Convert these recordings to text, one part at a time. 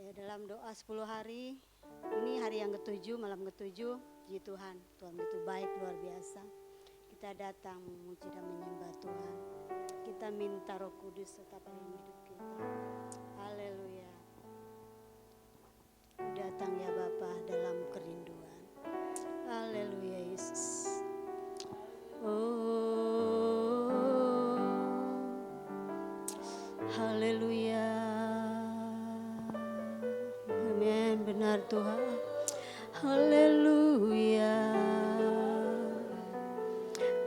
Dalam doa 10 hari, ini hari yang ke-7, malam ke-7, puji Tuhan. Tuhan itu baik, luar biasa. Kita datang memuji dan menyembah Tuhan. Kita minta Roh Kudus tetap dalam hidup kita. Haleluya. Datang ya Bapa dalam kerinduan. Haleluya Yesus. Oh, haleluya. Amin, benar Tuhan. Haleluya.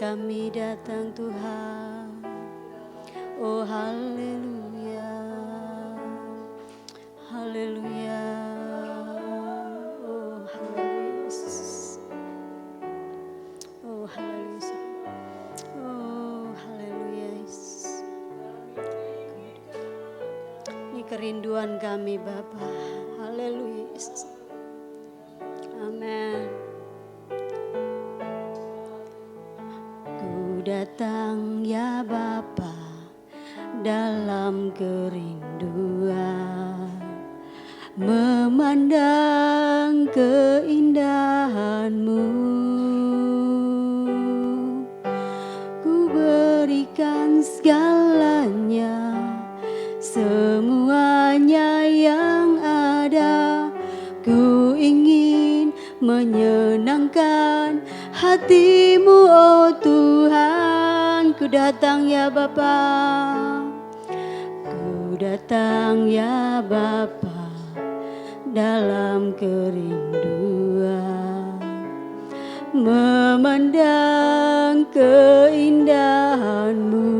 Kami datang Tuhan. Oh haleluya. Haleluya. Oh haleluya Yesus. Oh haleluya. Oh haleluya Yesus. Ini kerinduan kami Bapa. Haleluya Yesus. Amin. Ku datang ya Bapa dalam kerinduan, memandang keindahan-Mu. Ku berikan segalanya, semuanya yang ada. Ku ingin menyenangkan hati-Mu, oh Tuhan. Ku datang ya Bapa, ku datang ya Bapa dalam kerinduan, memandang keindahan-Mu.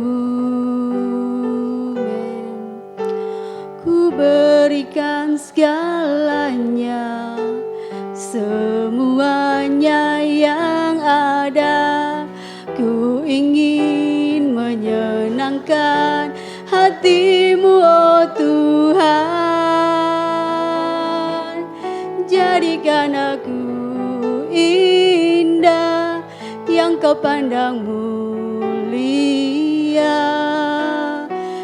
Ku berikan segalanya, semuanya yang ada. Ku ingin menyenangkan hati-Mu, oh Tuhan. Jadikan aku indah yang Kau pandang mulia,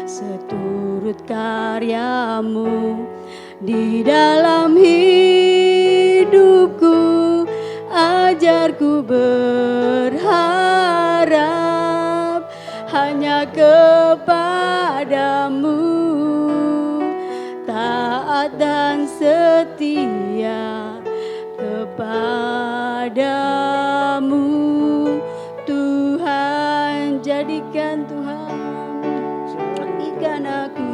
seturut karya-Mu di dalam hidupku. Ajarku berharap hanya kepadamu, taat dan setia kepadamu. Tuhan, jadikan aku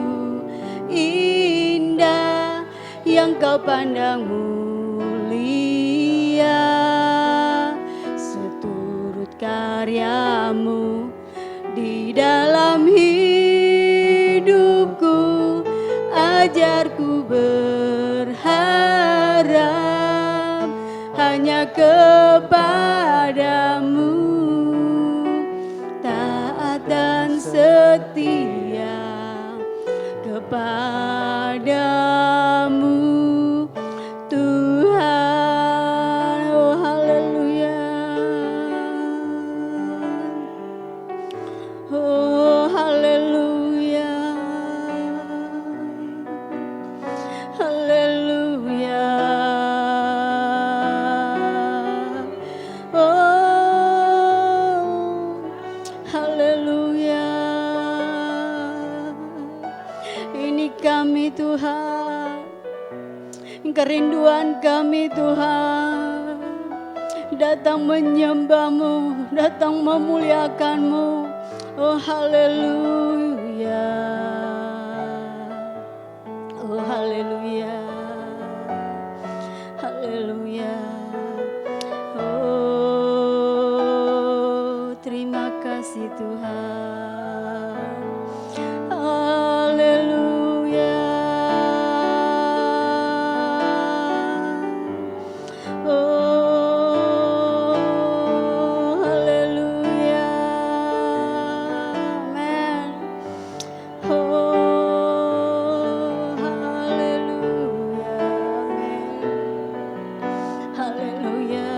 indah yang Kau pandang mulia, seturut karya-Mu di dalam hidupku. Ajarku berharap hanya kepadamu, taat dan setia kepadamu. Tuhan, oh haleluya. Oh haleluya. Haleluya. Oh haleluya. Ini kami Tuhan, kerinduan kami Tuhan, datang menyembah-Mu, datang memuliakan-Mu. Oh haleluya. Oh haleluya. Haleluya. Oh terima kasih Tuhan. Haleluya. Oh haleluya. Amen. Oh haleluya. Amen. Haleluya.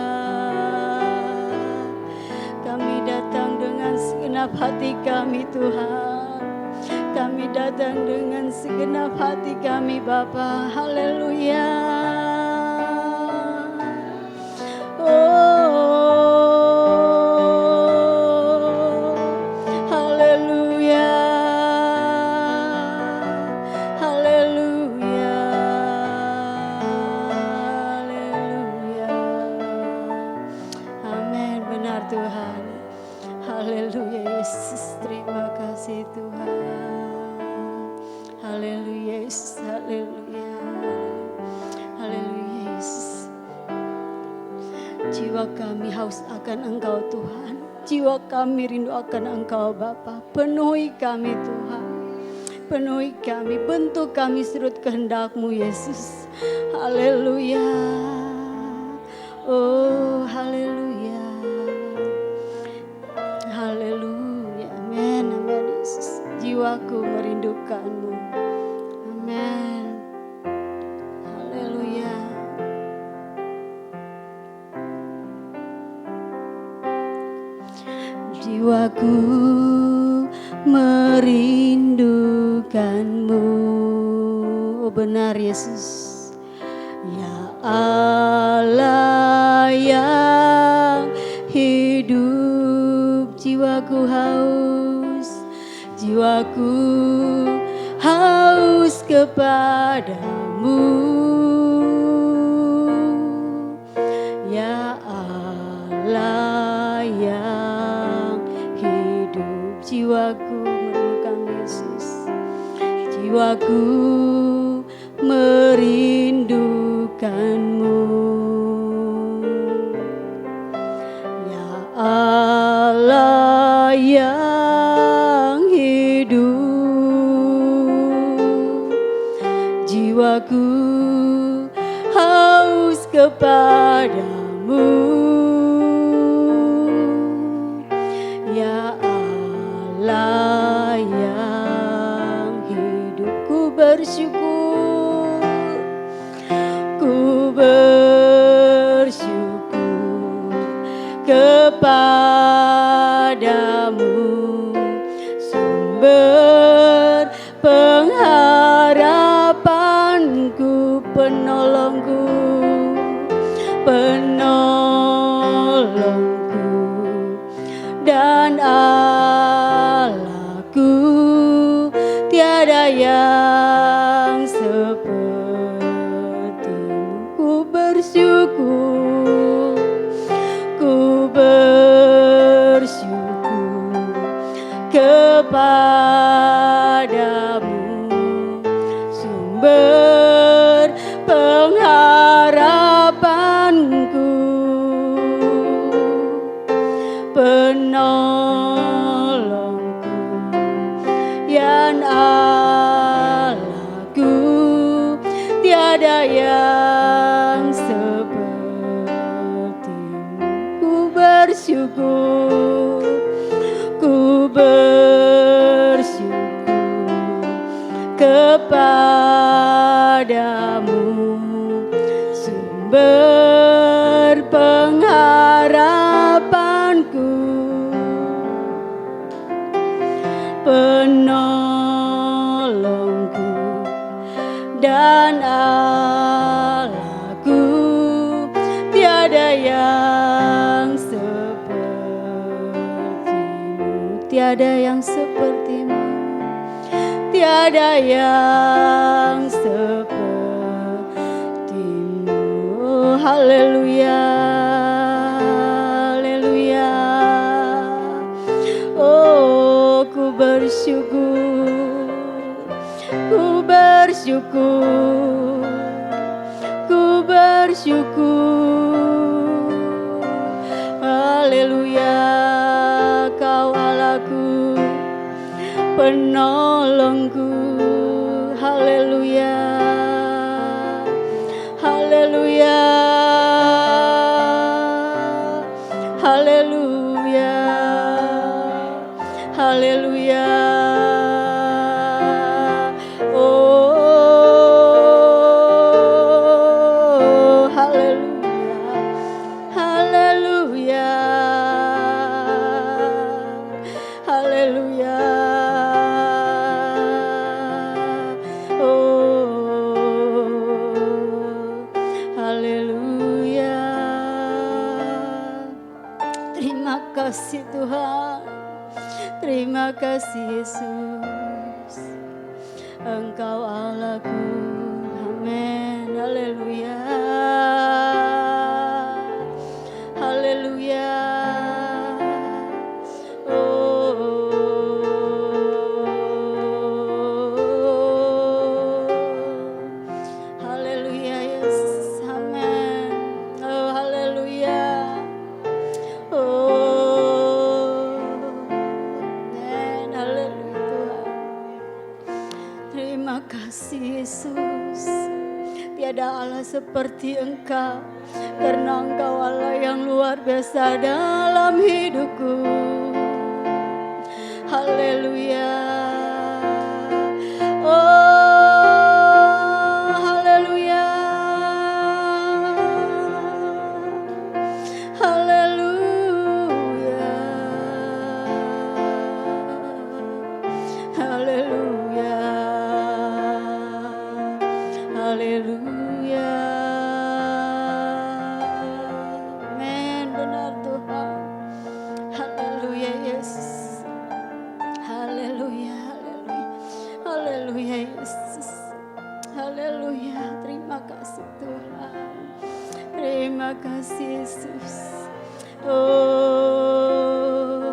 Kami datang dengan segenap hati kami Tuhan. Kami datang dengan segenap hati kami Bapa. Haleluya. Haleluya. Haleluya. Haleluya. Amin, benar Tuhan. Haleluya Yesus, terima kasih Tuhan. Haleluya Yesus, haleluya. Haleluya Yesus. Jiwa kami haus akan Engkau Tuhan. Jiwa kami rindu akan Engkau Bapa. Penuhi kami Tuhan. Penuhi kami, bentuk kami surut kehendak-Mu Yesus. Haleluya. Oh haleluya. Haleluya. Amin. Amin Yesus. Jiwaku merindukan-Mu. Amin. Haleluya. Jiwaku merindukan-Mu. Oh benar Yesus. Ya Allah yang hidup, jiwaku haus, jiwaku haus kepadamu. Ya Allah yang hidup, jiwaku merindukan Yesus. Jiwaku merindukan-Mu. Ya Allah yang hidup, jiwaku haus kepadamu. Ya Allah yang hidup, ku bersyukur, ku bersyukur kepadamu, sumber pengharapanku, penolongku, penolongku dan Allahku, tiada yang sepertimu. Ku bersyukur, ku bersyukur kepadamu, sumber pengharapanku, penolongku, yang Allahku, tiada yang sepertimu. Ku bersyukur, ku bersyukur kepadamu, sumber pengharapanku, penolongku dan Allahku, tiada yang sepertimu, tiada yang sepertimu, tiada yang sepertimu. Haleluya, haleluya. Oh, ku bersyukur, ku bersyukur, ku bersyukur. Haleluya, Kau Allahku, penolongku. Haleluya, haleluya, haleluya, haleluya. Oh haleluya. kasih Tuhan. Terima kasih Yesus. Engkau Allahku. Amin. Haleluya. Haleluya. Haleluya Yesus. Amin. Oh haleluya. Amin. Haleluya Tuhan. Terima kasih Yesus. Tiada Allah seperti Engkau, karena Engkau Allah yang luar biasa dalam hidupku. Haleluya. Oh haleluya. Haleluya. Haleluya. Haleluya. Amin. Benar Tuhan. Haleluya Yesus. Haleluya. Haleluya. Haleluya Yesus. Haleluya. Terima kasih Tuhan. Terima kasih Yesus. Oh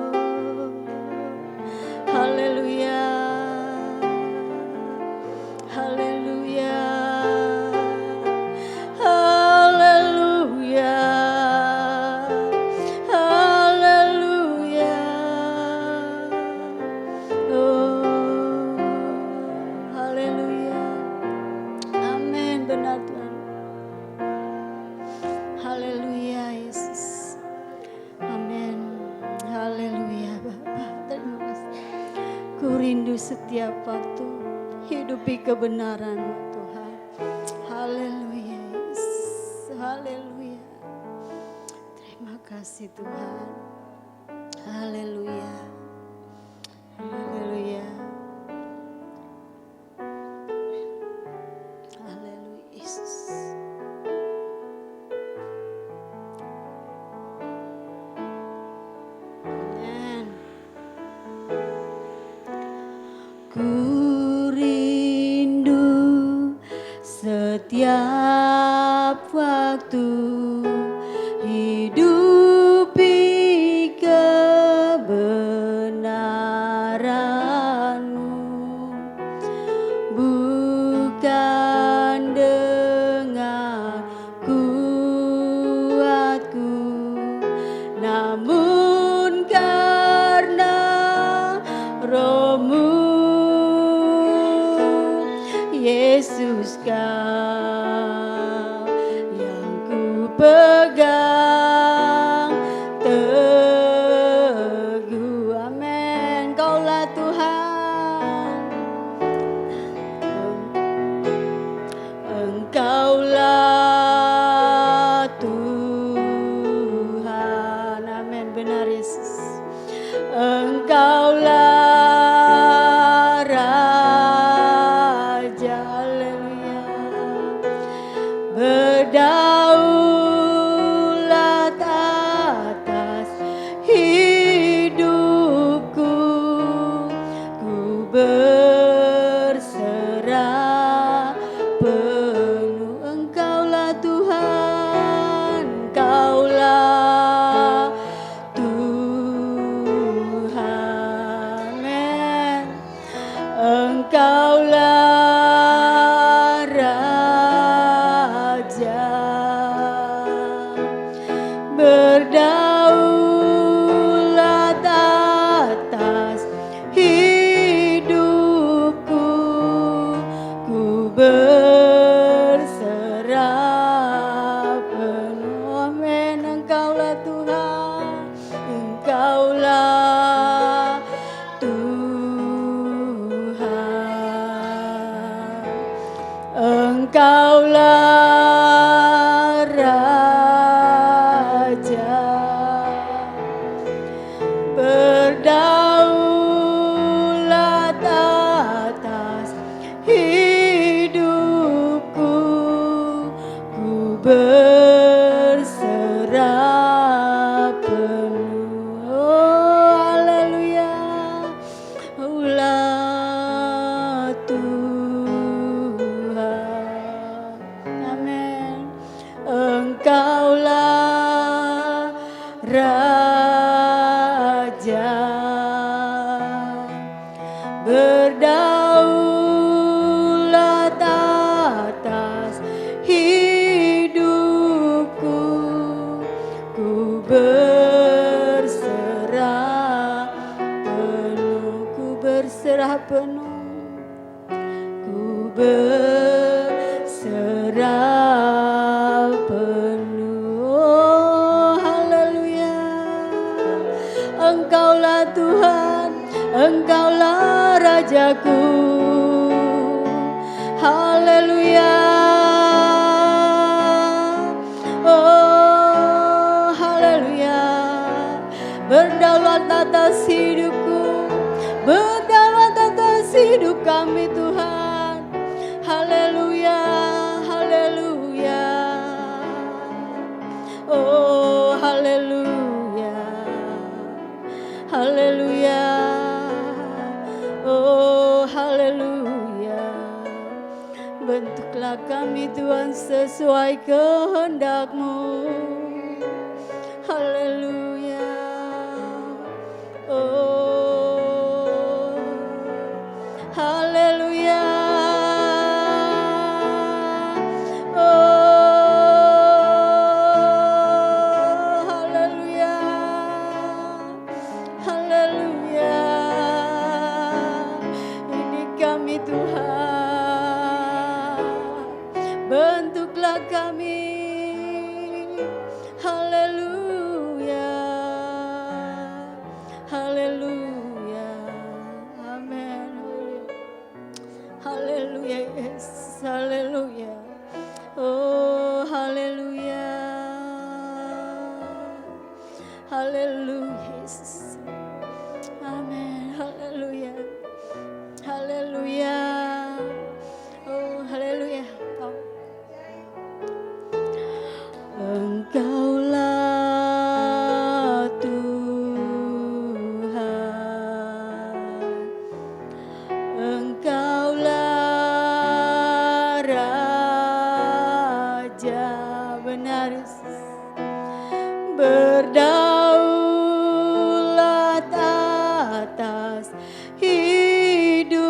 haleluya. Haleluya. Haleluya. Haleluya. Oh haleluya. Amin. Benar Tuhan. Haleluya Yesus. Amin. Haleluya Bapa. Terima kasih. Ku rindu setiap waktu hidupi kebenaran Tuhan. Haleluya Yesus. Haleluya. Terima kasih Tuhan. Haleluya. Haleluya. Haleluya Yesus. Amen. Ku rindu setiap waktu hidupi kebenaran-Mu, bukan dengan kuatku, namun karena Roh-Mu. Yesus Kau yang ku pegang teguh. Amin. Kaulah Tuhan. Engkaulah Tuhan. Amin. Benar Yesus. Engkaulah Raja. Haleluya. Berdaulat atas hidupku, ku berserah penuh. Engkaulah Tuhan. Engkaulah Tuhan. Amin. Engkaulah Raja, berdaulat atas hidupku, ku berserah penuh. Amin. Engkaulah Tuhan. Engkaulah Tuhan. Engkaulah Raja, berdaulat atas hidupku, ku berserah penuh. Rajaku. Haleluya. Oh haleluya. Berdaulat atas hidupku, berdaulat atas hidup kami Tuhan. Haleluya, haleluya. Oh haleluya, haleluya. Oh haleluya. Bentuklah kami Tuhan sesuai kehendak-Mu. Haleluya. Oh haleluya. Oh haleluya. Haleluya. Ini kami Tuhan, bentuklah kami. Haleluya. Haleluya. Amin. Haleluya Yesus. Haleluya. Oh haleluya. Haleluya Yesus. Amin. Haleluya. Haleluya. Oh haleluya. Engkaulah Tuhan, Engkaulah Raja, benar berdaulat atas hidupku,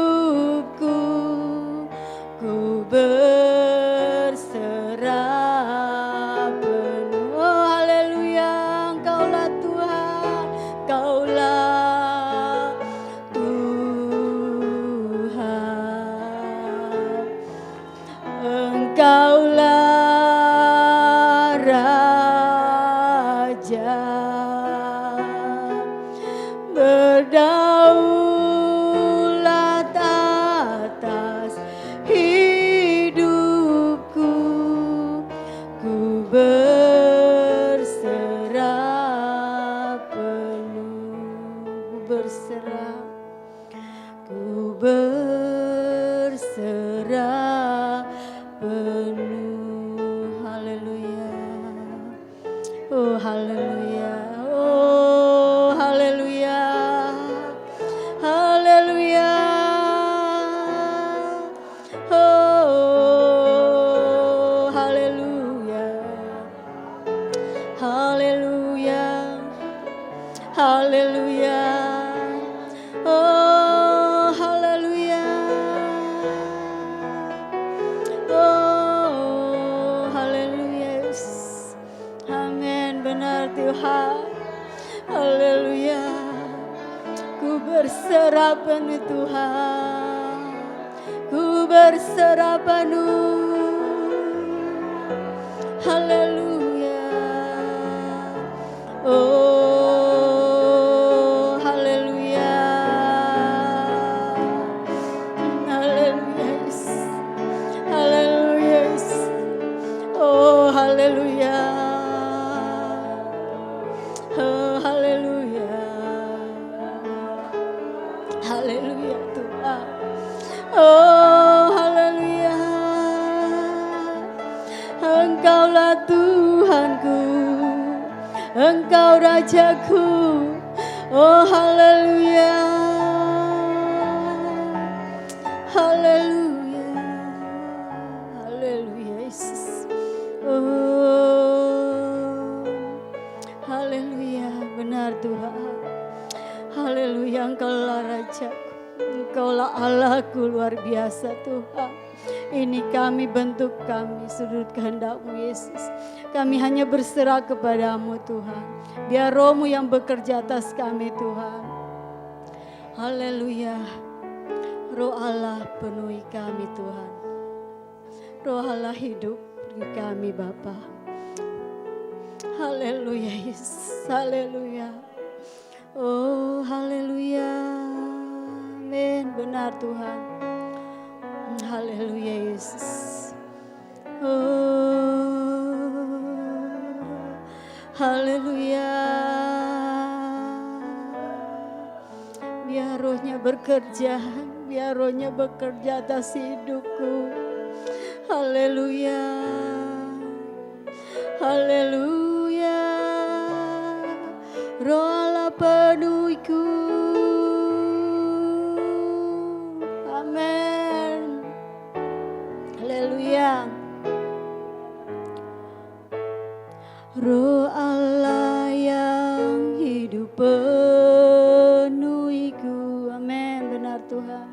ku berserah penuh. Oh haleluya, Engkaulah Tuhan, Engkaulah Tuhan, Engkaulah Raja, berdaulat atas hidupku, ku berserah penuh, ku berserah, ku berserah penuh. Haleluya. Oh haleluya. Oh haleluya. Haleluya. Oh haleluya. Haleluya. Haleluya. Oh haleluya. Oh haleluya. Amin. Benar Tuhan. Haleluya. Ku berserah penuh Tuhan, ku berserah penuh. Haleluya. Oh haleluya. Haleluya. Haleluya. Oh haleluya. Oh haleluya. Haleluya Tuhan. Oh haleluya. Engkaulah Tuhanku, Engkau Rajaku. Oh haleluya. Haleluya. Haleluya Yesus. Oh haleluya. Benar Tuhan. Haleluya, Engkaulah Rajaku, Engkaulah Allahku, luar biasa Tuhan. Ini kami, bentuk kami, sudut kehendak-Mu Yesus. Kami hanya berserah kepadamu Tuhan. Biar Roh-Mu yang bekerja atas kami Tuhan. Haleluya. Roh Allah penuhi kami Tuhan. Roh Allah hidup bagi kami Bapa. Haleluya Yesus. Haleluya. Oh haleluya. Amin, benar Tuhan. Haleluya Yesus. Haleluya. Biar rohnya bekerja, biar rohnya bekerja atas hidupku. Haleluya. Haleluya. Roh Allah penuhiku. Amin. Haleluya. Roh Allah yang hidup penuhiku. Amin, benar Tuhan.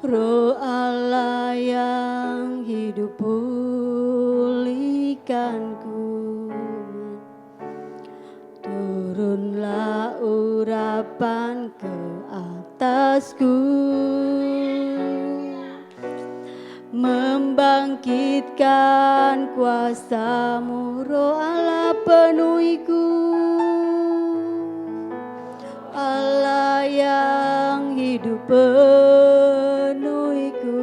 Roh Allah yang hidup pulihkanku. Turunlah urapan ke atasku, membangkitkan kuasa-Mu, Roh Allah penuhiku. Allah yang hidup penuhiku,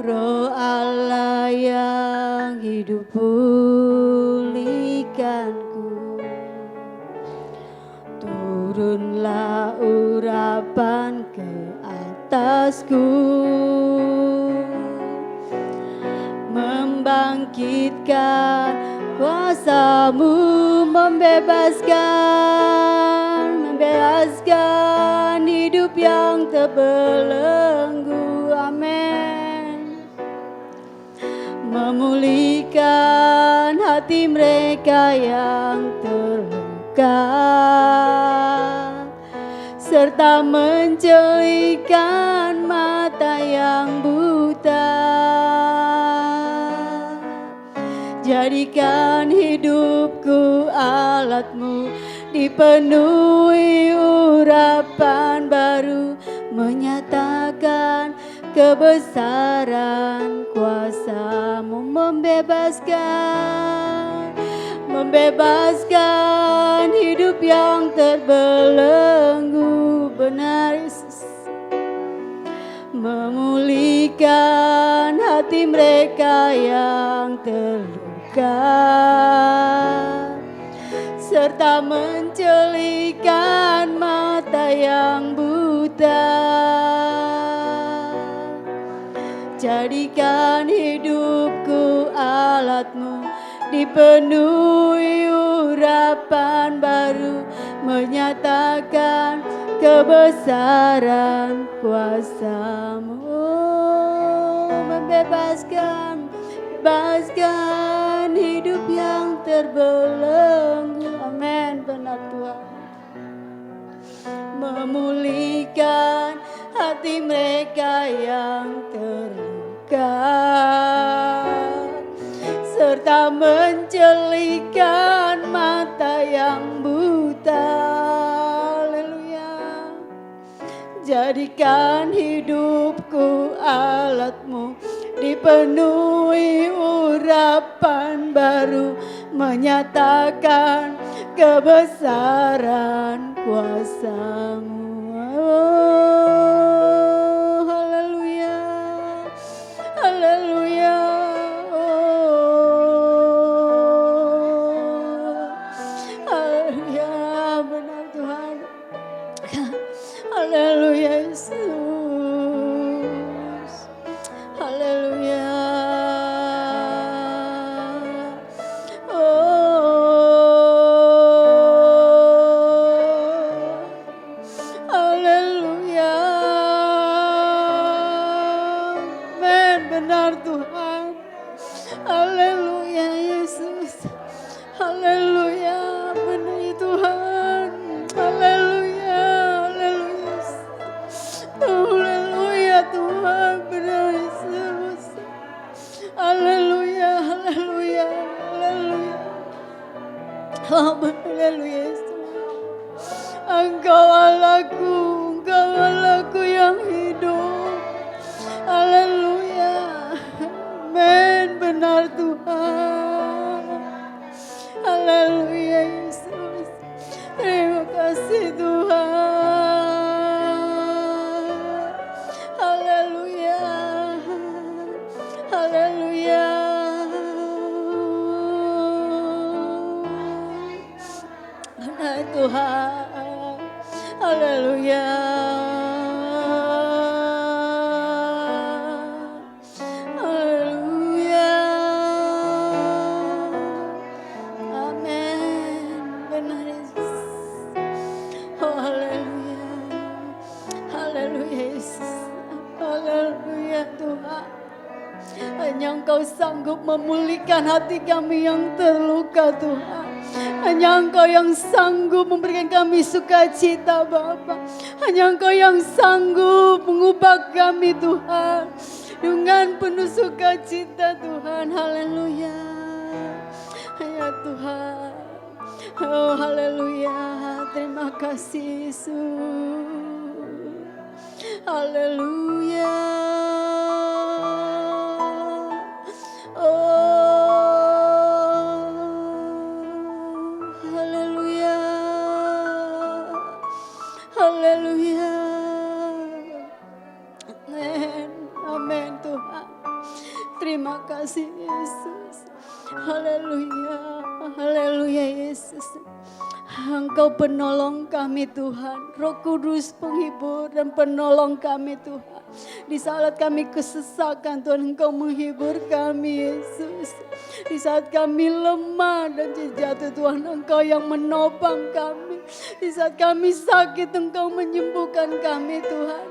Roh Allah yang hidup pulihkanku. Turunlah urapan ke atasku, membangkitkan kuasa-Mu, membebaskan hidup yang terbelenggu. Amin. Memulihkan hati mereka yang terluka, serta menjelikan mata yang buta. Jadikan hidupku alat-Mu, dipenuhi urapan baru, menyatakan kebesaran kuasa-Mu, membebaskan hidup yang terbelenggu. Benar Yesus. Memulihkan hati mereka yang terluka, serta menjelikan mata yang buta. Jadikan hidupku alat-Mu, dipenuhi urapan baru, menyatakan kebesaran kuasa-Mu. Membebaskan hidup yang terbelenggu. Amin, benar Tuhan. Memulihkan hati mereka yang terluka, serta menjelikan mata yang buta. Haleluya. Jadikan hidupku alat-Mu, dipenuhi urapan baru, menyatakan kebesaran kuasa-Mu. Oh, haleluya. Haleluya. Haleluya, benar Tuhan. Haleluya Yesus. Haleluya. Haleluya. Amin, benar Tuhan. Haleluya Yesus. Haleluya, benar Tuhan. Haleluya. Haleluya. Haleluya Tuhan, benar Yesus. Haleluya. Haleluya. Haleluya. Haleluya Yesus. Engkau Allahku yang hidup. Haleluya. Amin, benar Tuhan. Haleluya Yesus. Terima kasih Tuhan. Tuhan. Haleluya. Haleluya. Amin. Benar Yesus. Oh haleluya. Haleluya Yesus. Haleluya Tuhan. Hanya Engkau sanggup memulihkan hati kami yang terluka Tuhan. Hanya Engkau yang sanggup memberikan kami sukacita Bapa. Hanya Engkau yang sanggup mengubah kami Tuhan dengan penuh sukacita Tuhan. Haleluya. Ya Tuhan. Oh haleluya. Terima kasih Yesus. Haleluya. Haleluya. Haleluya. Amin. Amin Tuhan. Terima kasih Yesus. Haleluya. Haleluya Yesus. Engkau penolong kami Tuhan. Roh Kudus penghibur dan penolong kami Tuhan. Di saat kami kesesakan Tuhan Engkau menghibur kami Yesus. Di saat kami lemah dan jatuh Tuhan Engkau yang menopang kami. Di saat kami sakit Engkau menyembuhkan kami Tuhan.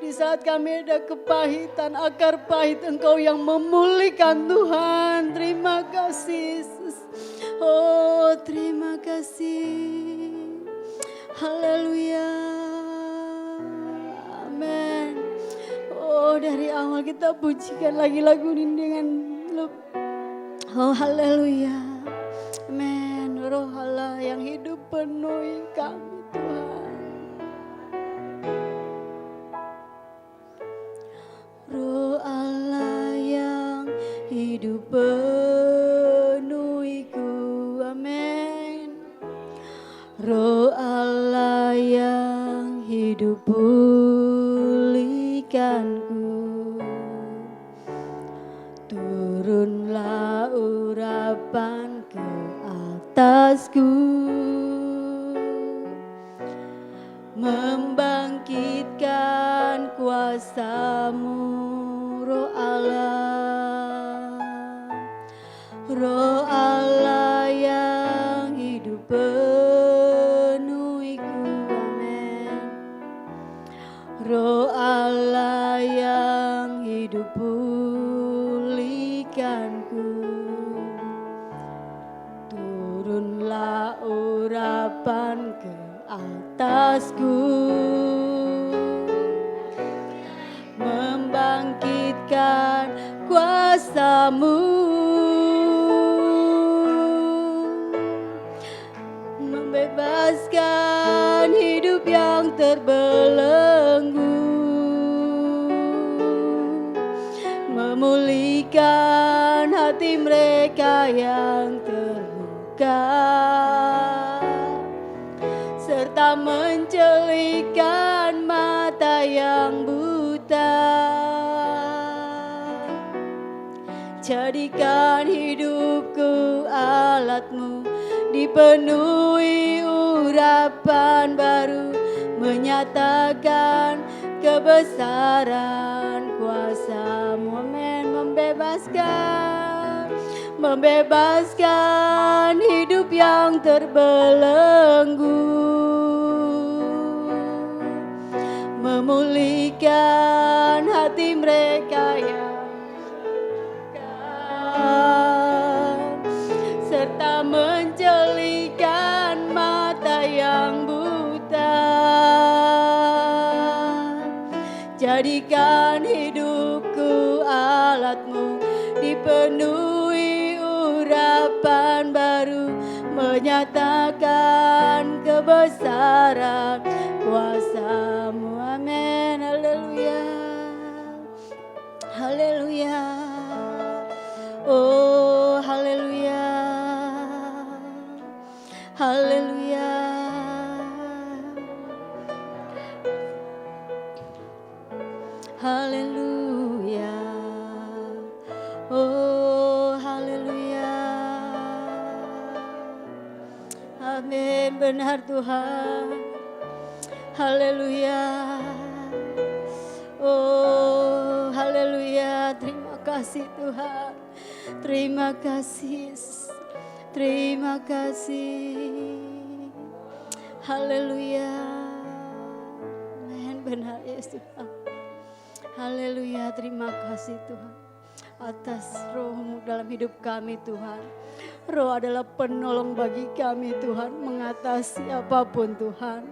Di saat kami ada kepahitan, akar pahit Engkau yang memulihkan Tuhan. Terima kasih Yesus. Oh terima kasih. Haleluya. Amin. Oh dari awal kita pujikan lagi lagu ini dengan oh haleluya. Amin. Roh Allah yang hidup penuhi kami Tuhan. Roh Allah yang hidup penuhiku. Amin. Roh Allah yang hidup pulihkanku. Turunlah urapan ke atasku, membangkitkan kuasa-Mu Roh Allah. Roh Allah yang hidup penuhiku. Amin. Roh Allah yang hidup pulihkanku. Turunlah urapan ke atasku, membangkitkan kuasa-Mu, membebaskan hidup yang terbelenggu, memulihkan hati mereka yang terluka, serta mencelikkan mata yang buta. Jadikan hidupku alat-Mu, dipenuhi urapan baru, menyatakan kebesaran kuasa-Mu. Amin. Membebaskan hidup yang terbelenggu, memulihkan hati mereka yang serta mencelikkan mata yang buta. Jadikan hidupku alat-Mu, dipenuhi urapan baru, menyatakan kebesaran kuasa-Mu. Amin. Haleluya. Haleluya. Oh haleluya. Haleluya. Haleluya. Oh haleluya. Amin. benar Tuhan. Haleluya. Oh, haleluya. Terima kasih Tuhan. Terima kasih. Terima kasih. Haleluya. Amin. Benar Yesus. Haleluya. Terima kasih Tuhan atas roh-Mu dalam hidup kami Tuhan. Roh adalah penolong bagi kami Tuhan, mengatasi apapun Tuhan.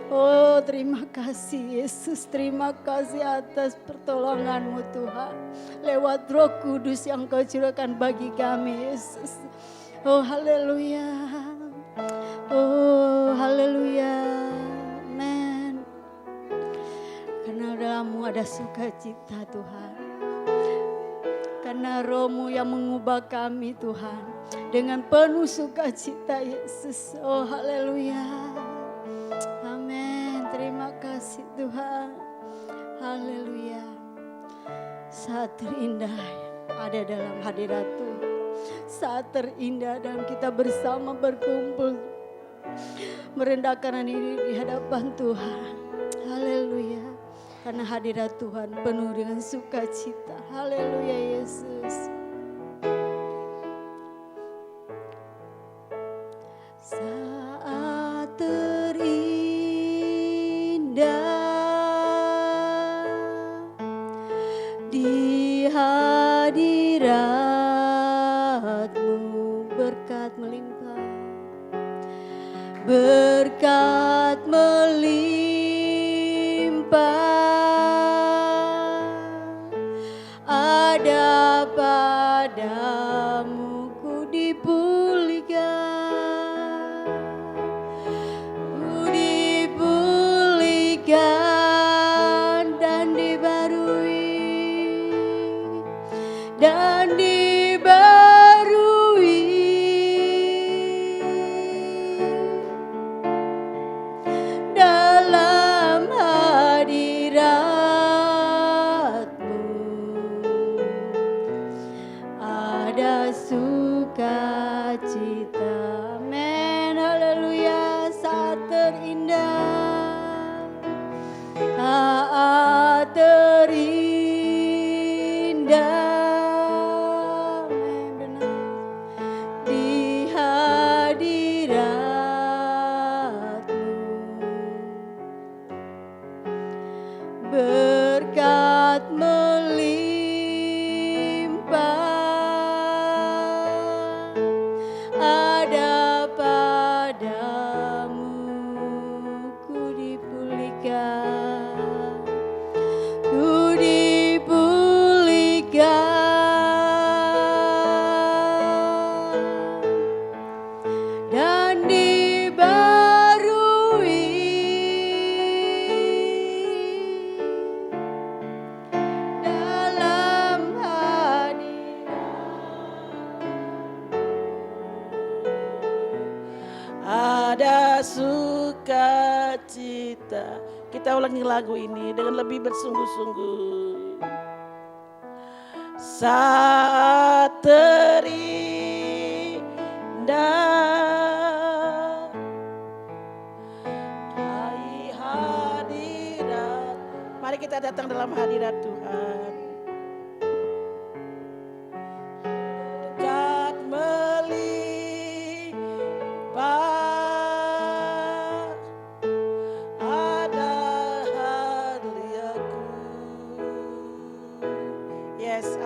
Oh, terima kasih Yesus, terima kasih atas pertolongan-Mu Tuhan. Lewat Roh Kudus yang Kau curahkan bagi kami Yesus. Oh, haleluya. Oh, haleluya. Amen. Karena dalam-Mu ada sukacita Tuhan. Karena Roh-Mu yang mengubah kami Tuhan, dengan penuh sukacita Yesus. Oh haleluya. Amin. Terima kasih Tuhan. Haleluya. Saat terindah ada dalam hadirat Tuhan. Saat terindah dalam kita bersama berkumpul, merendahkan diri di hadapan Tuhan. Haleluya. Karena hadirat Tuhan penuh dengan sukacita. Haleluya Yesus. Saat terindah di hadirat-Mu, berkat melimpah, berkat melimpah. Ada padamu ku dipulihkan, dan dibarui, dalam hadirat-Mu ada sukacita. Amin. Haleluya. Saat terindah, saat terindah, amin, benar, di hadirat-Mu, berkat melimpah, ada padamu ku dipulihkan, ku dipulihkan, dan dibarui, dalam ada sukacita. Kita ulangi lagu ini dengan lebih bersungguh-sungguh. Saat terindah hai hadirat. Mari kita datang dalam hadirat Tuhan. Dekat melimpah.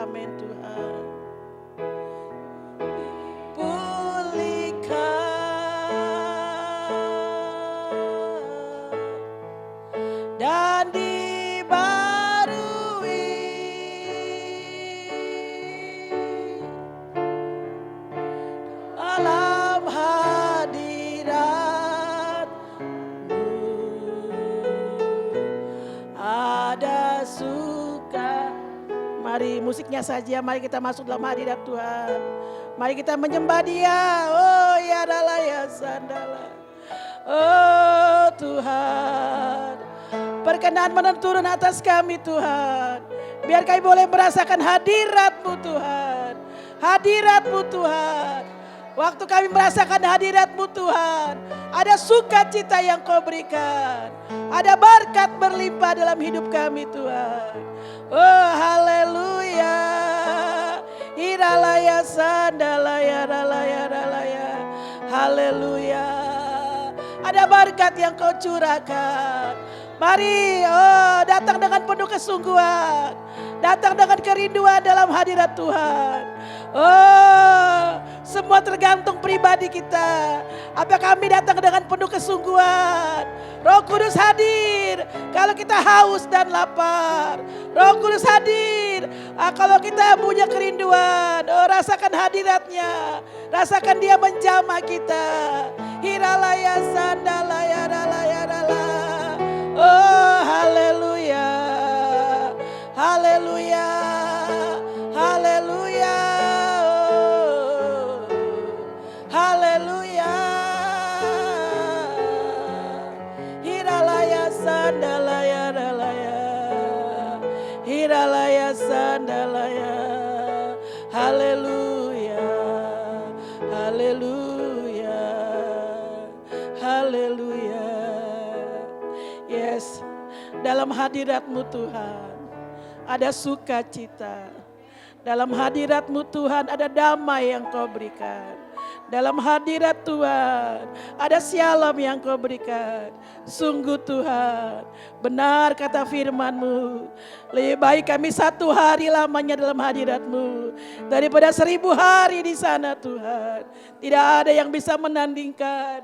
Amin Tuhan. Pulihkan dan dibarui, dalam hadirat-Mu ada suka. Mari musiknya saja, mari kita masuk dalam hadirat Tuhan. Mari kita menyembah Dia. Oh ya adalah ya sandala. Oh Tuhan, perkenan menurun atas kami Tuhan. Biar kami boleh merasakan hadirat-Mu Tuhan. Hadirat-Mu Tuhan. Waktu kami merasakan hadirat-Mu Tuhan, ada sukacita yang Kau berikan. Ada berkat berlimpah dalam hidup kami Tuhan. Oh haleluya. Iralaya sandalaya ralaya ralaya. Haleluya. Ada berkat yang Kau curahkan. Mari datang dengan penuh kesungguhan. Datang dengan kerinduan dalam hadirat Tuhan. Semua tergantung pribadi kita. Apa kami datang dengan penuh kesungguhan? Roh Kudus hadir kalau kita haus dan lapar. Roh Kudus hadir kalau kita punya kerinduan. Rasakan hadiratnya. Rasakan Dia menjamah kita. Hiralaya sandalaya ralaya rala. Oh haleluya. Haleluya. Haleluya. Oh, haleluya. Hiralaya sandalaya ralaya. Hiralaya sandalaya. Haleluya. Haleluya. Haleluya. Yes, dalam hadirat-Mu Tuhan ada sukacita. Dalam hadirat-Mu Tuhan ada damai yang Kau berikan. Dalam hadirat Tuhan ada shalom yang Kau berikan. Sungguh Tuhan, benar kata firman-Mu. Lebih baik kami 1 hari lamanya dalam hadirat-Mu daripada 1000 hari di sana Tuhan. Tidak ada yang bisa menandingkan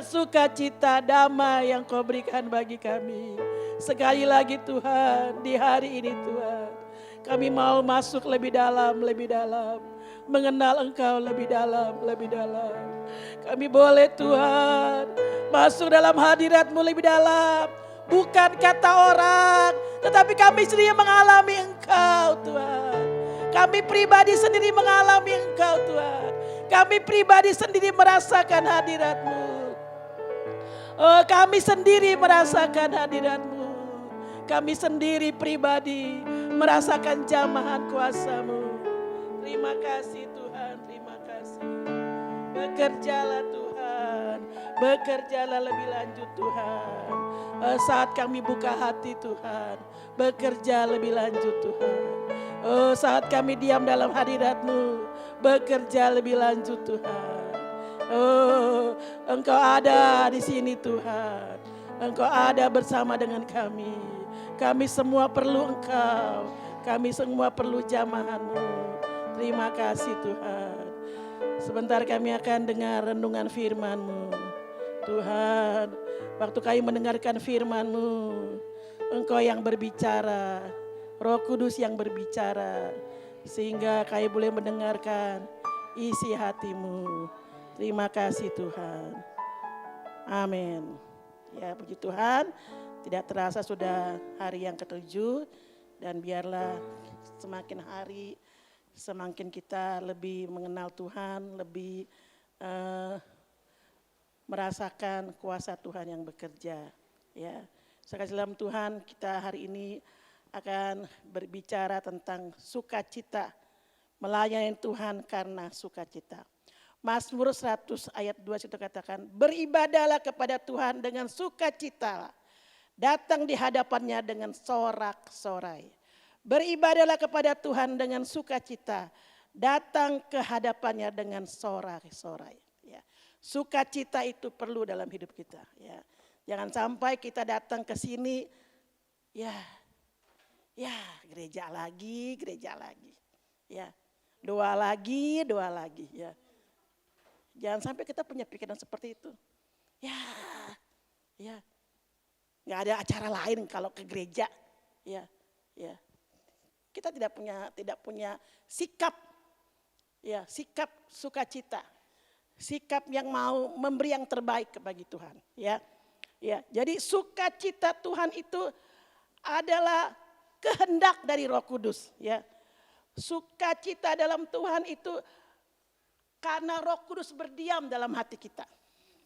sukacita damai yang Kau berikan bagi kami. Sekali lagi Tuhan, di hari ini Tuhan, kami mau masuk lebih dalam, mengenal Engkau lebih dalam. Kami boleh Tuhan masuk dalam hadirat-Mu lebih dalam. Bukan kata orang, tetapi kami sendiri mengalami Engkau Tuhan. Kami pribadi sendiri mengalami Engkau Tuhan. Kami pribadi sendiri merasakan hadirat-Mu. Kami sendiri merasakan hadirat-Mu. Kami sendiri pribadi merasakan jamahan kuasa-Mu. Terima kasih Tuhan, terima kasih. Bekerjalah Tuhan, bekerjalah lebih lanjut Tuhan. Saat kami buka hati Tuhan, bekerja lebih lanjut Tuhan. Saat kami diam dalam hadirat-Mu, bekerja lebih lanjut Tuhan. Engkau ada di sini Tuhan. Engkau ada bersama dengan kami. Kami semua perlu Engkau. Kami semua perlu jamahan-Mu. Terima kasih Tuhan. Sebentar kami akan dengar renungan firman-Mu. Tuhan, waktu kami mendengarkan firman-Mu, Engkau yang berbicara. Roh Kudus yang berbicara. Sehingga kami boleh mendengarkan isi hati-Mu. Terima kasih Tuhan. Amin. Ya puji Tuhan, tidak terasa sudah hari yang ke-7. Dan biarlah semakin hari semakin kita lebih mengenal Tuhan, lebih merasakan kuasa Tuhan yang bekerja. Ya, sekali dalam Tuhan kita hari ini akan berbicara tentang sukacita, melayani Tuhan karena sukacita. Mazmur 100 ayat 2 situ katakan, beribadahlah kepada Tuhan dengan sukacita, datang di hadapannya dengan sorak-sorai. Beribadahlah kepada Tuhan dengan sukacita, datang ke hadapannya dengan sorak-sorai. Ya. Sukacita itu perlu dalam hidup kita. Ya. Jangan sampai kita datang ke sini, ya gereja lagi. Ya, doa lagi. Ya. Jangan sampai kita punya pikiran seperti itu. Ya, nggak ada acara lain kalau ke gereja. Ya. Kita tidak punya sikap, ya sikap sukacita, sikap yang mau memberi yang terbaik bagi Tuhan. Ya. Jadi sukacita Tuhan itu adalah kehendak dari Roh Kudus. Ya, sukacita dalam Tuhan itu karena Roh Kudus berdiam dalam hati kita.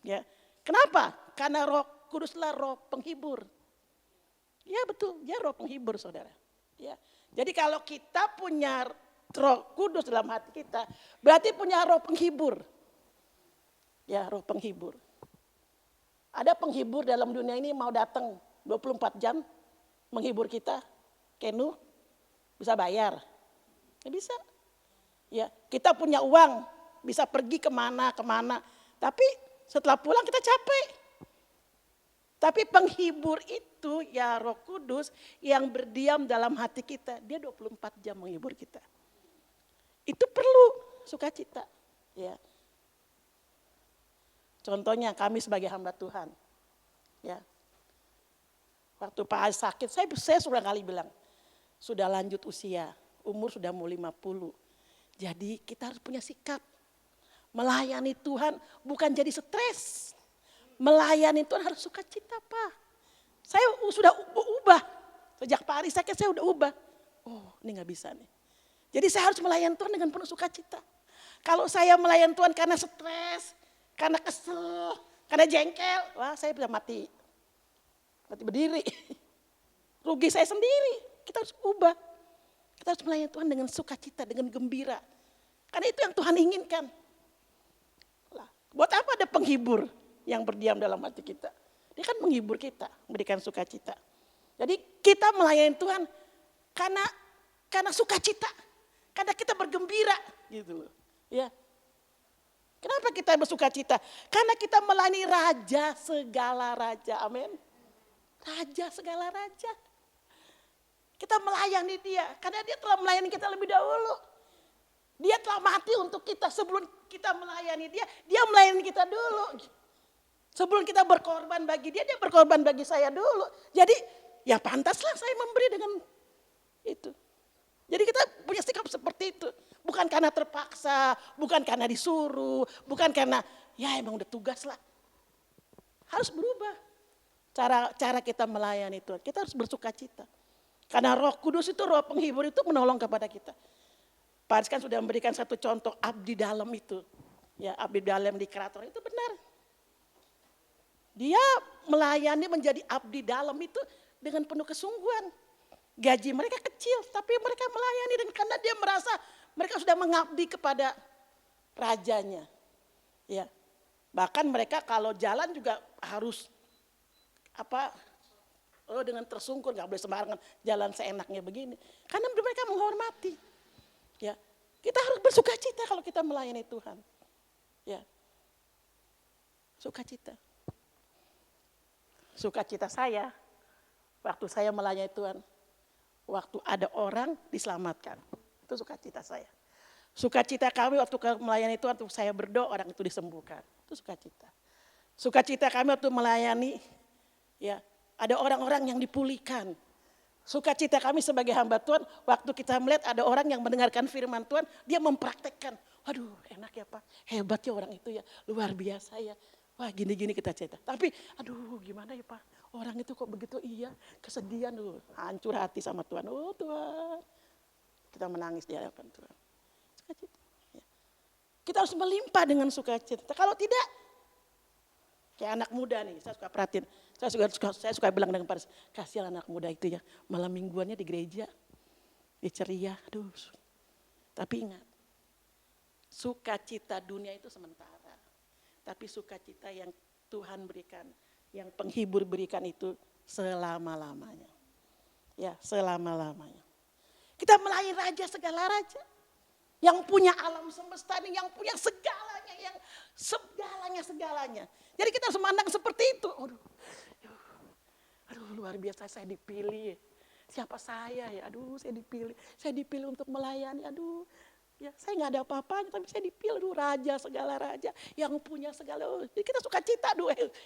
Ya. Kenapa? Karena Roh Kuduslah roh penghibur. Ya betul, dia roh penghibur saudara. Ya. Jadi kalau kita punya Roh Kudus dalam hati kita, berarti punya roh penghibur. Ya, roh penghibur. Ada penghibur dalam dunia ini mau datang 24 jam menghibur kita. Kenu bisa bayar. Ya bisa. Ya, kita punya uang, bisa pergi kemana. Tapi setelah pulang kita capek. Tapi penghibur itu ya Roh Kudus yang berdiam dalam hati kita. Dia 24 jam menghibur kita. Itu perlu sukacita. Ya. Contohnya kami sebagai hamba Tuhan. Ya. Waktu Pak Ais sakit, saya sudah kali bilang, sudah lanjut usia, umur sudah mau 50. Jadi kita harus punya sikap. Melayani Tuhan bukan jadi stres. Melayani Tuhan harus sukacita, Pak. Saya sudah ubah. Sejak Pak Ais sakit saya udah ubah. Oh, ini gak bisa nih. Jadi saya harus melayani Tuhan dengan penuh sukacita. Kalau saya melayani Tuhan karena stres, karena kesel, karena jengkel, wah saya bisa mati berdiri. Rugi saya sendiri. Kita harus ubah. Kita harus melayani Tuhan dengan sukacita, dengan gembira. Karena itu yang Tuhan inginkan. Lah, buat apa ada penghibur yang berdiam dalam hati kita? Dia kan menghibur kita, memberikan sukacita. Jadi kita melayani Tuhan karena sukacita. Karena kita bergembira gitu loh. Ya. Kenapa kita bersukacita? Karena kita melayani raja segala raja. Amin. Raja segala raja. Kita melayani dia. Karena dia telah melayani kita lebih dahulu. Dia telah mati untuk kita sebelum kita melayani dia. Dia melayani kita dulu. Sebelum kita berkorban bagi dia berkorban bagi saya dulu. Jadi ya pantaslah saya memberi dengan itu. Jadi kita punya sikap seperti itu. Bukan karena terpaksa, bukan karena disuruh, bukan karena ya emang udah tugas lah. Harus berubah cara kita melayani Tuhan. Kita harus bersukacita. Karena Roh Kudus itu, Roh penghibur itu menolong kepada kita. Pak Aris kan sudah memberikan satu contoh abdi dalam itu. Ya, abdi dalam di keraton itu benar. Dia melayani menjadi abdi dalam itu dengan penuh kesungguhan. Gaji mereka kecil, tapi mereka melayani dan karena dia merasa mereka sudah mengabdi kepada rajanya. Ya. Bahkan mereka kalau jalan juga harus dengan tersungkur, nggak boleh sembarangan jalan seenaknya begini. Karena mereka menghormati. Ya. Kita harus bersukacita kalau kita melayani Tuhan. Ya. Sukacita. Sukacita saya waktu saya melayani Tuhan. Waktu ada orang diselamatkan. Itu sukacita saya. Sukacita kami waktu melayani Tuhan, waktu saya berdoa orang itu disembuhkan. Itu sukacita. Sukacita kami waktu melayani, ya ada orang-orang yang dipulihkan. Sukacita kami sebagai hamba Tuhan, waktu kita melihat ada orang yang mendengarkan firman Tuhan, dia mempraktekkan. Waduh enak ya Pak, hebat ya orang itu ya, luar biasa ya. Wah gini-gini kita cerita. Tapi aduh gimana ya Pak, orang itu kok begitu iya, kesedihan loh, hancur hati sama Tuhan. Oh Tuhan, kita menangis di hadapan Tuhan. Sukacita. Ya. Kita harus melimpah dengan sukacita. Kalau tidak, kayak anak muda nih, saya suka perhatiin. Saya suka bilang dengan Paris, kasihan anak muda itu ya, malam mingguannya di gereja, dia ceria. Aduh. Tapi ingat, sukacita dunia itu sementara. Tapi sukacita yang Tuhan berikan, yang penghibur berikan itu selama-lamanya. Ya, selama-lamanya. Kita melayani raja segala raja. Yang punya alam semesta ini, yang punya segalanya, yang segalanya. Jadi kita harus memandang seperti itu. Aduh luar biasa saya dipilih. Siapa saya ya, aduh saya dipilih. Saya dipilih untuk melayani, aduh. Ya, saya nggak ada apa-apanya, tapi saya dipilih raja segala raja yang punya segala. Jadi kita suka cita,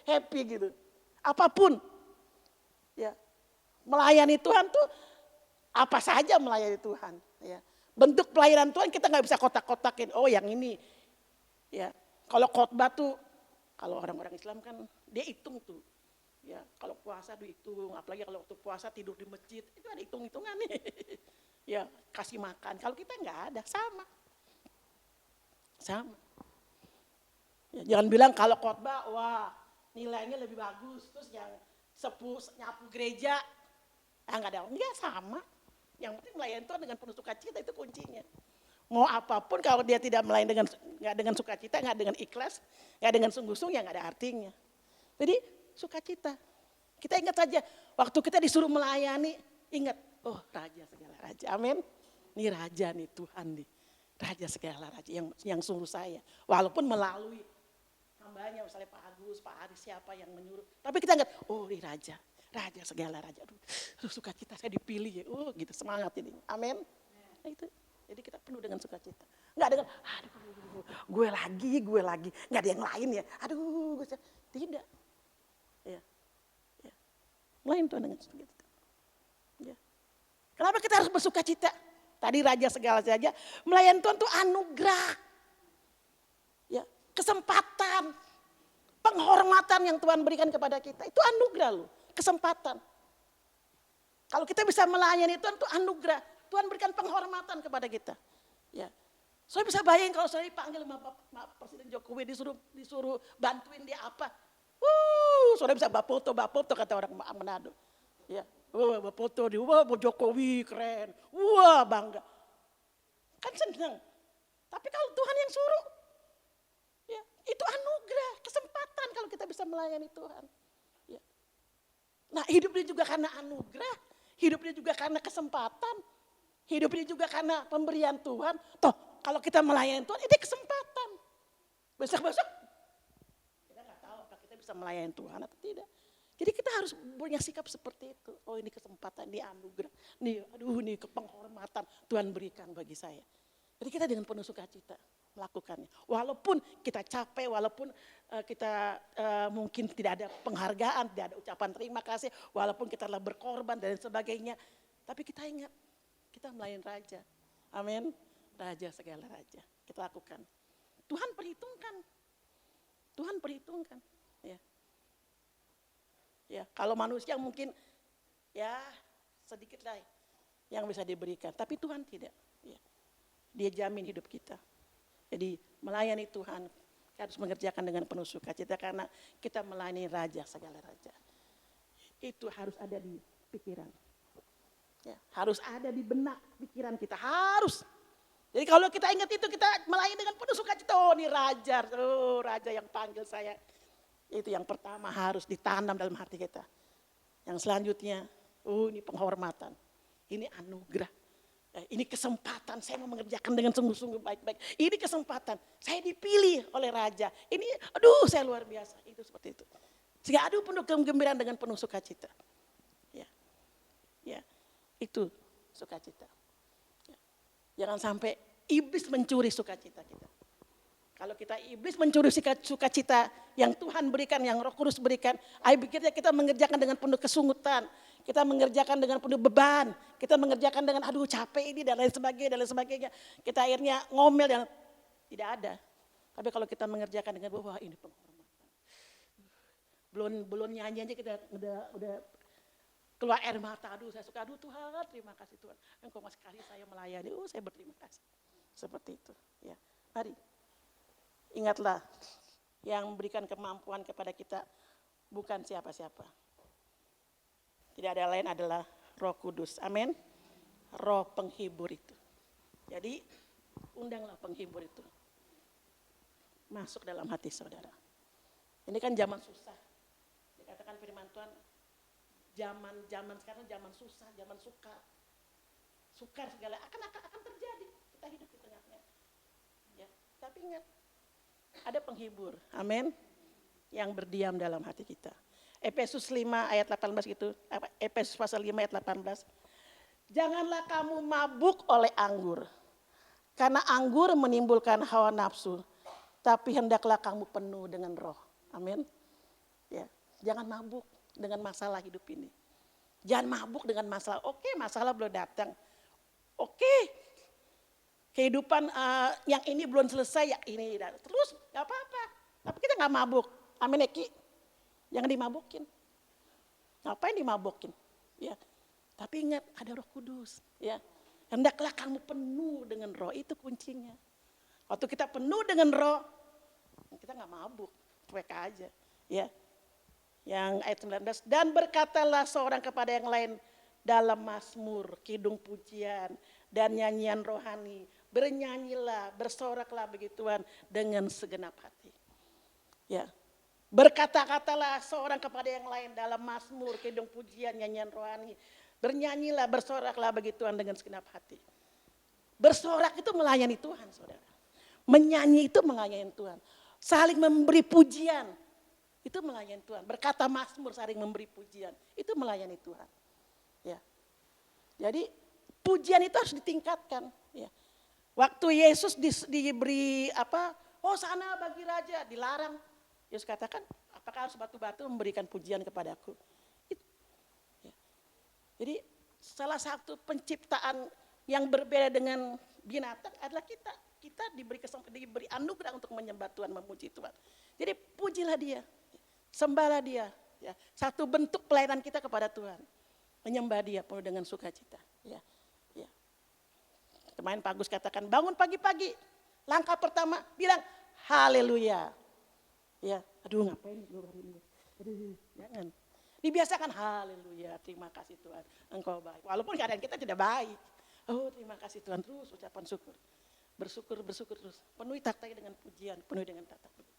happy gitu. Apapun, ya melayani Tuhan tuh apa saja melayani Tuhan. Ya, bentuk pelayanan Tuhan kita nggak bisa kotak-kotakin. Oh yang ini, ya kalau khotbah tuh, kalau orang-orang Islam kan dia hitung tuh. Ya kalau puasa dihitung, apalagi kalau waktu puasa tidur di masjid itu ada hitung-hitungan nih. Ya kasih makan. Kalau kita nggak ada, sama. Ya, jangan bilang kalau khotbah, wah nilainya lebih bagus. Terus yang nyapu gereja, nggak ada. Enggak sama. Yang penting melayani Tuhan dengan penuh sukacita itu kuncinya. Mau apapun kalau dia tidak melayani nggak dengan sukacita, nggak dengan ikhlas, nggak dengan sungguh-sungguh, ya nggak ada artinya. Jadi sukacita. Kita ingat saja waktu kita disuruh melayani, ingat, oh raja segala raja, amin. Ini raja nih, Tuhan nih, raja segala raja yang suruh saya. Walaupun melalui hambanya, misalnya Pak Agus, Pak Aris, siapa yang menyuruh. Tapi kita ingat, oh ini raja, raja segala raja. Aduh, sukacita saya dipilih ya, gitu semangat ini, amin. Nah, itu. Jadi kita penuh dengan sukacita. Enggak dengan, aduh, gue lagi. Enggak ada yang lain ya. Aduh, tidak. Ya. Ya. Lain Tuhan dengan sukacita. Ya. Kenapa kita harus bersukacita? Tadi raja segala saja. Melayani Tuhan itu anugerah. Ya. Kesempatan. Penghormatan yang Tuhan berikan kepada kita. Itu anugerah loh. Kesempatan. Kalau kita bisa melayani Tuhan itu anugerah. Tuhan berikan penghormatan kepada kita. Ya. Saya bisa bayangin kalau saya dipanggil sama Presiden Jokowi disuruh bantuin dia apa. Saudara bisa bapak foto kata orang Manado. Ya. Bapak foto di Jokowi keren. Wah, bangga. Kan senang. Tapi kalau Tuhan yang suruh, ya, itu anugerah, kesempatan kalau kita bisa melayani Tuhan. Ya. Nah, hidup dia juga karena anugerah, hidup dia juga karena kesempatan. Hidup ini juga karena pemberian Tuhan. Toh kalau kita melayani Tuhan ini kesempatan. Besok-besok kita nggak tahu apakah kita bisa melayani Tuhan atau tidak. Jadi kita harus punya sikap seperti itu. Oh ini kesempatan, ini anugerah. Ini penghormatan Tuhan berikan bagi saya. Jadi kita dengan penuh sukacita melakukannya. Walaupun kita capek, walaupun kita mungkin tidak ada penghargaan, tidak ada ucapan terima kasih. Walaupun kita telah berkorban dan sebagainya. Tapi kita ingat. Kita melayani raja. Amin. Raja segala raja. Kita lakukan. Tuhan perhitungkan. Tuhan perhitungkan. Ya. Ya, kalau manusia mungkin ya sedikit lah yang bisa diberikan. Tapi Tuhan tidak. Ya. Dia jamin hidup kita. Jadi melayani Tuhan kita harus mengerjakan dengan penuh sukacita karena kita melayani raja segala raja. Itu harus ada di pikiran. Ya, harus ada di benak pikiran kita, harus. Jadi kalau kita ingat itu, kita melayani dengan penuh sukacita. Oh ini raja, raja yang panggil saya. Itu yang pertama harus ditanam dalam hati kita. Yang selanjutnya, ini penghormatan. Ini anugerah. Ini kesempatan, saya mau mengerjakan dengan sungguh-sungguh baik-baik. Ini kesempatan, saya dipilih oleh raja. Ini, saya luar biasa. Itu seperti itu. Sehingga penuh kegembiraan dengan penuh sukacita. Ya, ya. Itu sukacita. Ya. Jangan sampai iblis mencuri sukacita kita. Kalau iblis mencuri sukacita yang Tuhan berikan, yang Roh Kudus berikan, akhirnya kita mengerjakan dengan penuh kesungutan, kita mengerjakan dengan penuh beban, kita mengerjakan dengan capek ini dan lain sebagainya. Kita akhirnya ngomel dan tidak ada. Tapi kalau kita mengerjakan dengan wah ini penghormatan. Belum nyanyi aja kita udah keluar air mata, saya suka, Tuhan, terima kasih Tuhan. Engkau masih kali saya melayani, saya berterima kasih. Seperti itu. Ya. Mari, ingatlah yang memberikan kemampuan kepada kita bukan siapa-siapa. Tidak ada lain adalah Roh Kudus, amin. Roh penghibur itu. Jadi, undanglah penghibur itu. Masuk dalam hati saudara. Ini kan zaman susah. Dikatakan firman Tuhan, zaman sekarang zaman susah, zaman sukar segala akan terjadi. Kita hidup di tengahnya. Ya, tapi ingat ada penghibur, amin, yang berdiam dalam hati kita. Efesus 5 ayat 18 gitu. Efesus pasal 5 ayat 18. Janganlah kamu mabuk oleh anggur, karena anggur menimbulkan hawa nafsu, tapi hendaklah kamu penuh dengan Roh. Amin. Ya, jangan mabuk dengan masalah hidup ini. Jangan mabuk dengan masalah. Oke, masalah belum datang. Oke, kehidupan yang ini belum selesai, ya ini terus gak apa-apa. Tapi kita gak mabuk. Amin Eki. Jangan dimabukin. Ngapain dimabukin? Ya. Tapi ingat ada Roh Kudus. Ya. Hendaklah kamu penuh dengan Roh, itu kuncinya. Waktu kita penuh dengan Roh, kita gak mabuk. Cuek aja. Ya. Yang ayat 19, dan berkatalah seorang kepada yang lain dalam mazmur, kidung pujian, dan nyanyian rohani. Bernyanyilah, bersoraklah bagi Tuhan dengan segenap hati. Ya. Berkata-katalah seorang kepada yang lain dalam mazmur, kidung pujian, nyanyian rohani. Bernyanyilah, bersoraklah bagi Tuhan dengan segenap hati. Bersorak itu melayani Tuhan, saudara. Menyanyi itu melayani Tuhan. Saling memberi pujian, itu melayani Tuhan. Berkata mazmur, saling memberi pujian, itu melayani Tuhan. Ya. Jadi pujian itu harus ditingkatkan. Ya. Waktu Yesus diberi hosana bagi raja, dilarang. Yesus katakan, apakah harus batu-batu memberikan pujian kepadaku? Ya. Jadi salah satu penciptaan yang berbeda dengan binatang adalah kita. Kita diberi anugerah untuk menyembah Tuhan, memuji Tuhan. Jadi pujilah Dia, sembahlah Dia. Ya. Satu bentuk pelayanan kita kepada Tuhan, menyembah Dia penuh dengan sukacita. Ya. Ya. Kemarin Pak Agus katakan, bangun pagi-pagi, langkah pertama bilang haleluya. Ya, aduh ngapain gue hari ini? Aduh, jangan. Dibiasakan haleluya, terima kasih Tuhan, Engkau baik. Walaupun keadaan kita tidak baik. Oh, terima kasih Tuhan, terus ucapan syukur. Bersyukur terus. Penuhi tatai dengan pujian, penuhi dengan tata puji.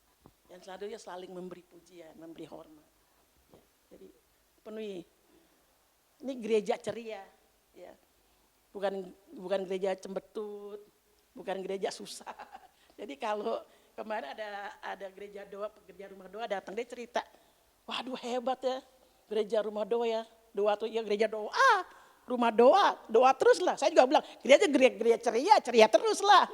Dan selanjutnya saling memberi pujian, memberi hormat. Ya, jadi penuhi. Ini gereja ceria, ya. Bukan gereja cembetut, bukan gereja susah. Jadi kalau kemarin ada gereja doa, pekerja rumah doa datang, dia cerita, waduh hebat ya, gereja rumah doa ya, doa tuh ya gereja doa, rumah doa terus lah. Saya juga bilang, gereja ceria terus lah.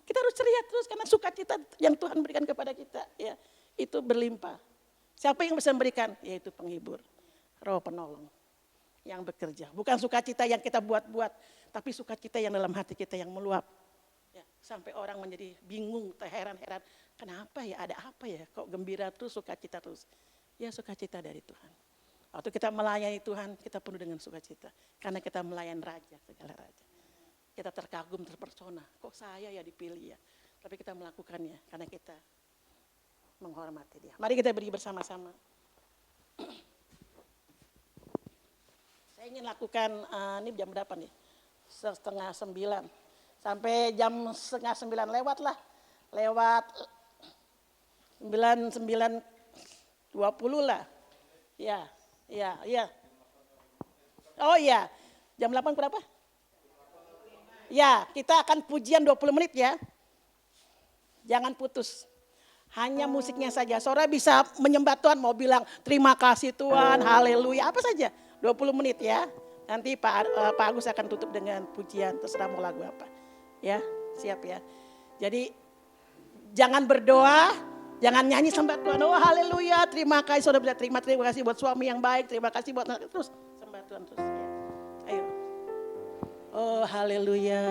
Kita harus ceria terus karena sukacita yang Tuhan berikan kepada kita, ya itu berlimpah. Siapa yang bisa memberikan? Yaitu penghibur, Roh penolong yang bekerja. Bukan sukacita yang kita buat-buat, tapi sukacita yang dalam hati kita yang meluap. Ya, sampai orang menjadi bingung, heran-heran. Kenapa ya, ada apa ya, kok gembira terus, sukacita terus. Ya sukacita dari Tuhan. Waktu kita melayani Tuhan, kita penuh dengan sukacita. Karena kita melayani Raja, segala Raja. Kita terkagum, terpersona. Kok saya ya dipilih ya. Tapi kita melakukannya karena kita menghormati Dia. Mari kita beri bersama-sama. Saya ingin lakukan, ini jam berapa nih? 8:30. Sampai jam 8:30 lewat lah. Lewat 9:20 lah. Ya. Oh iya, jam 8 berapa? Ya, kita akan pujian 20 menit ya. Jangan putus. Hanya musiknya saja. Saudara bisa menyembah Tuhan, mau bilang terima kasih Tuhan, haleluya, apa saja. 20 menit ya. Nanti Pak Agus akan tutup dengan pujian, terserah mau lagu apa. Ya, siap ya. Jadi jangan berdoa, jangan nyanyi sembah Tuhan. Oh haleluya, terima kasih. Saudara bisa terima kasih buat suami yang baik, terima kasih buat anak. Terus sembah Tuhan terus ya. Ayo. Oh haleluya.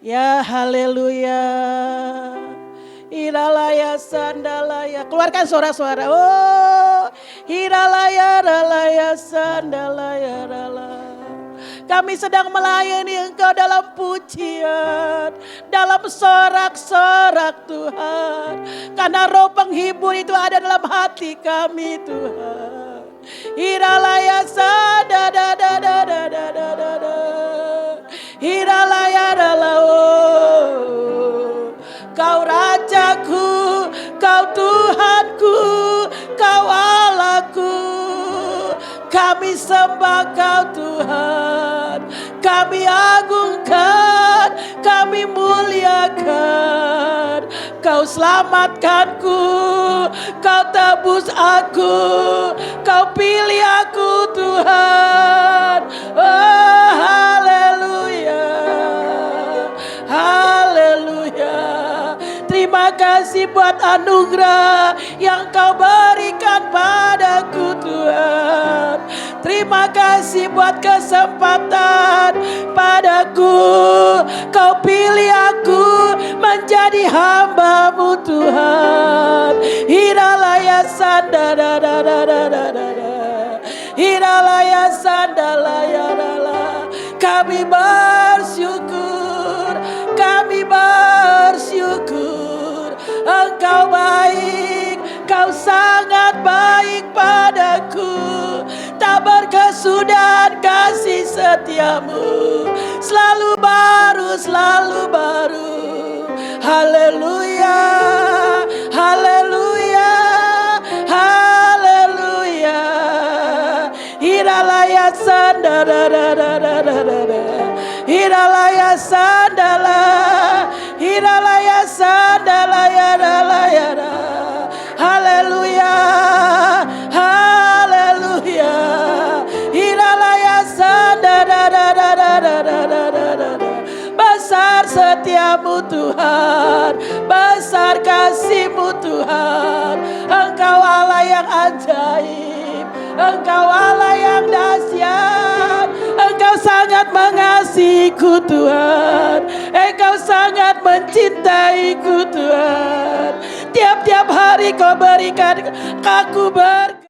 Ya haleluya. Hiralaya sandalaya. Keluarkan suara-suara. Oh hiralaya ralaya sandalaya rala. Kami sedang melayani Engkau dalam pujian, dalam sorak-sorak Tuhan. Karena Roh penghibur itu ada dalam hati kami Tuhan. Hiralaya sadadadadadadadada. Hiralaya ralao. Kau Rajaku, Kau Tuhanku, Kau Allahku. Kami sembah Kau Tuhan, kami agungkan, kami muliakan. Kau selamatkanku, Kau tebus aku, Kau pilih aku Tuhan. Oh haleluya, haleluya. Terima kasih buat anugerah yang Kau berikan padaku Tuhan. Terima kasih buat kesempatan padaku. Kau pilih aku menjadi hamba-Mu Tuhan. Hiralaya sandadadadadadada. Hiralaya sandalaya rala. Kami bersyukur, kami bersyukur. Engkau baik, Kau sangat baik padaku. Tak berkesudahan kasih setiamu selalu baru, selalu baru. Haleluya, haleluya, haleluya. Hiralaya sandara, hiralaya sandala, hiralaya sandala, ya. Haleluya, haleluya. Hiralaya sandara, besar setiamu Tuhan, besar kasih-Mu Tuhan. Engkau Allah yang ajaib, Engkau Allah yang dahsyat. Engkau sangat mengasihiku Tuhan, Engkau sangat mencintaiku Tuhan. Tiap-tiap hari Kau berikan aku berkat.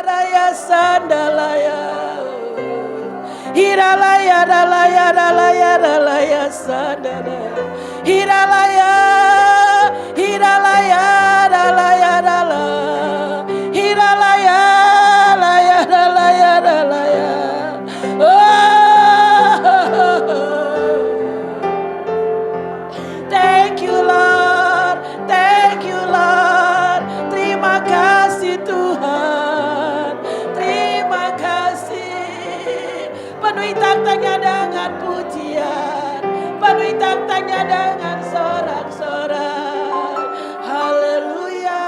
Raya sandalaya, hiralaya, ralaya, ralaya, ralaya sandalaya, hiralaya, hiralaya, ralaya, ralaya, hiralaya, ralaya, ralaya, ralaya. Thank you Lord, thank you Lord. Terima kasih Tuhan, terima kasih. Penuhi taktanya dengan pujian, penuhi taktanya dengan sorak-sorak. Haleluya,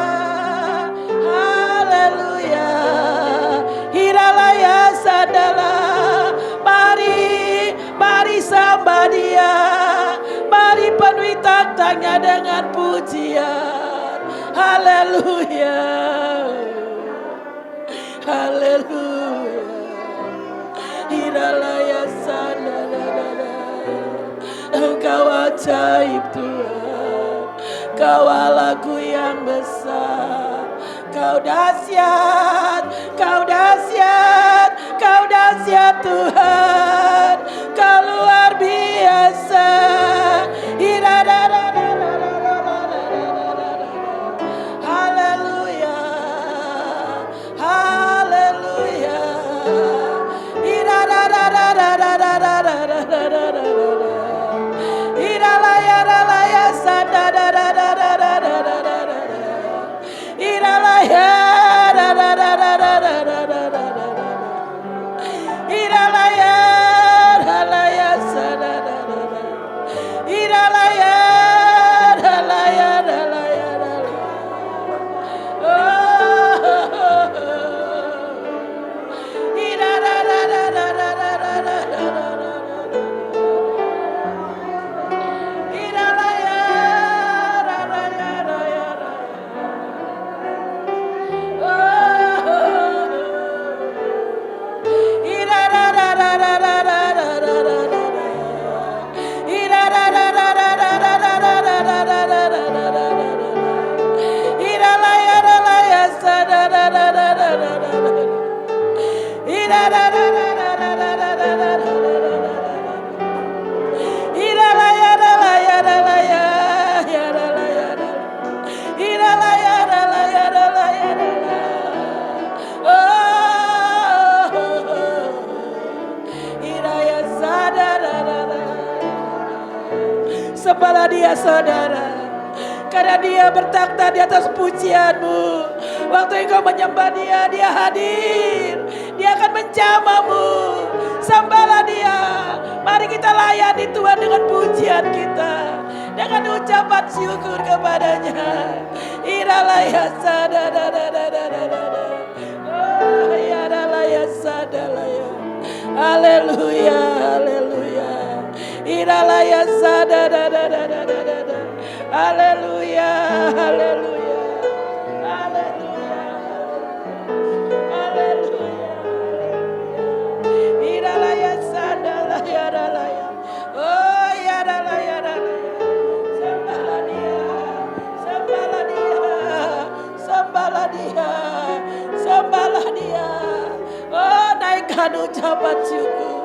haleluya. Hiralaya sadala, mari sembah Dia, mari penuhi taktanya dengan pujian. Haleluya, haleluya. Hiralaya sadala, Engkau ajaib Tuhan, Kau Allahku yang besar. Kau dahsyat, Kau dahsyat, Kau dahsyat Tuhan, Kau luar biasa. Haleluya, haleluya. Hiralaya, ralaya, hiralaya, hiralaya, ralaya, hiralaya, ralaya, ralaya. Sembahlah Dia saudara, karena Dia bertakhta di atas pujianmu. Waktu engkau menyembah Dia, Dia hadir, Dia akan menjamahmu. Sembahlah Dia, mari kita layani Tuhan dengan pujian kita, dengan ucapan syukur kepadanya. Iralaya sadadadadadadada, oh ya ralaya sadalaya, haleluya, haleluya. Iralaya sadadadadadadada, haleluya, haleluya, haleluya, haleluya. Iralaya sadalaya, ralaya, oh ya ralaya, ralaya. panjatkan ucapan syukur.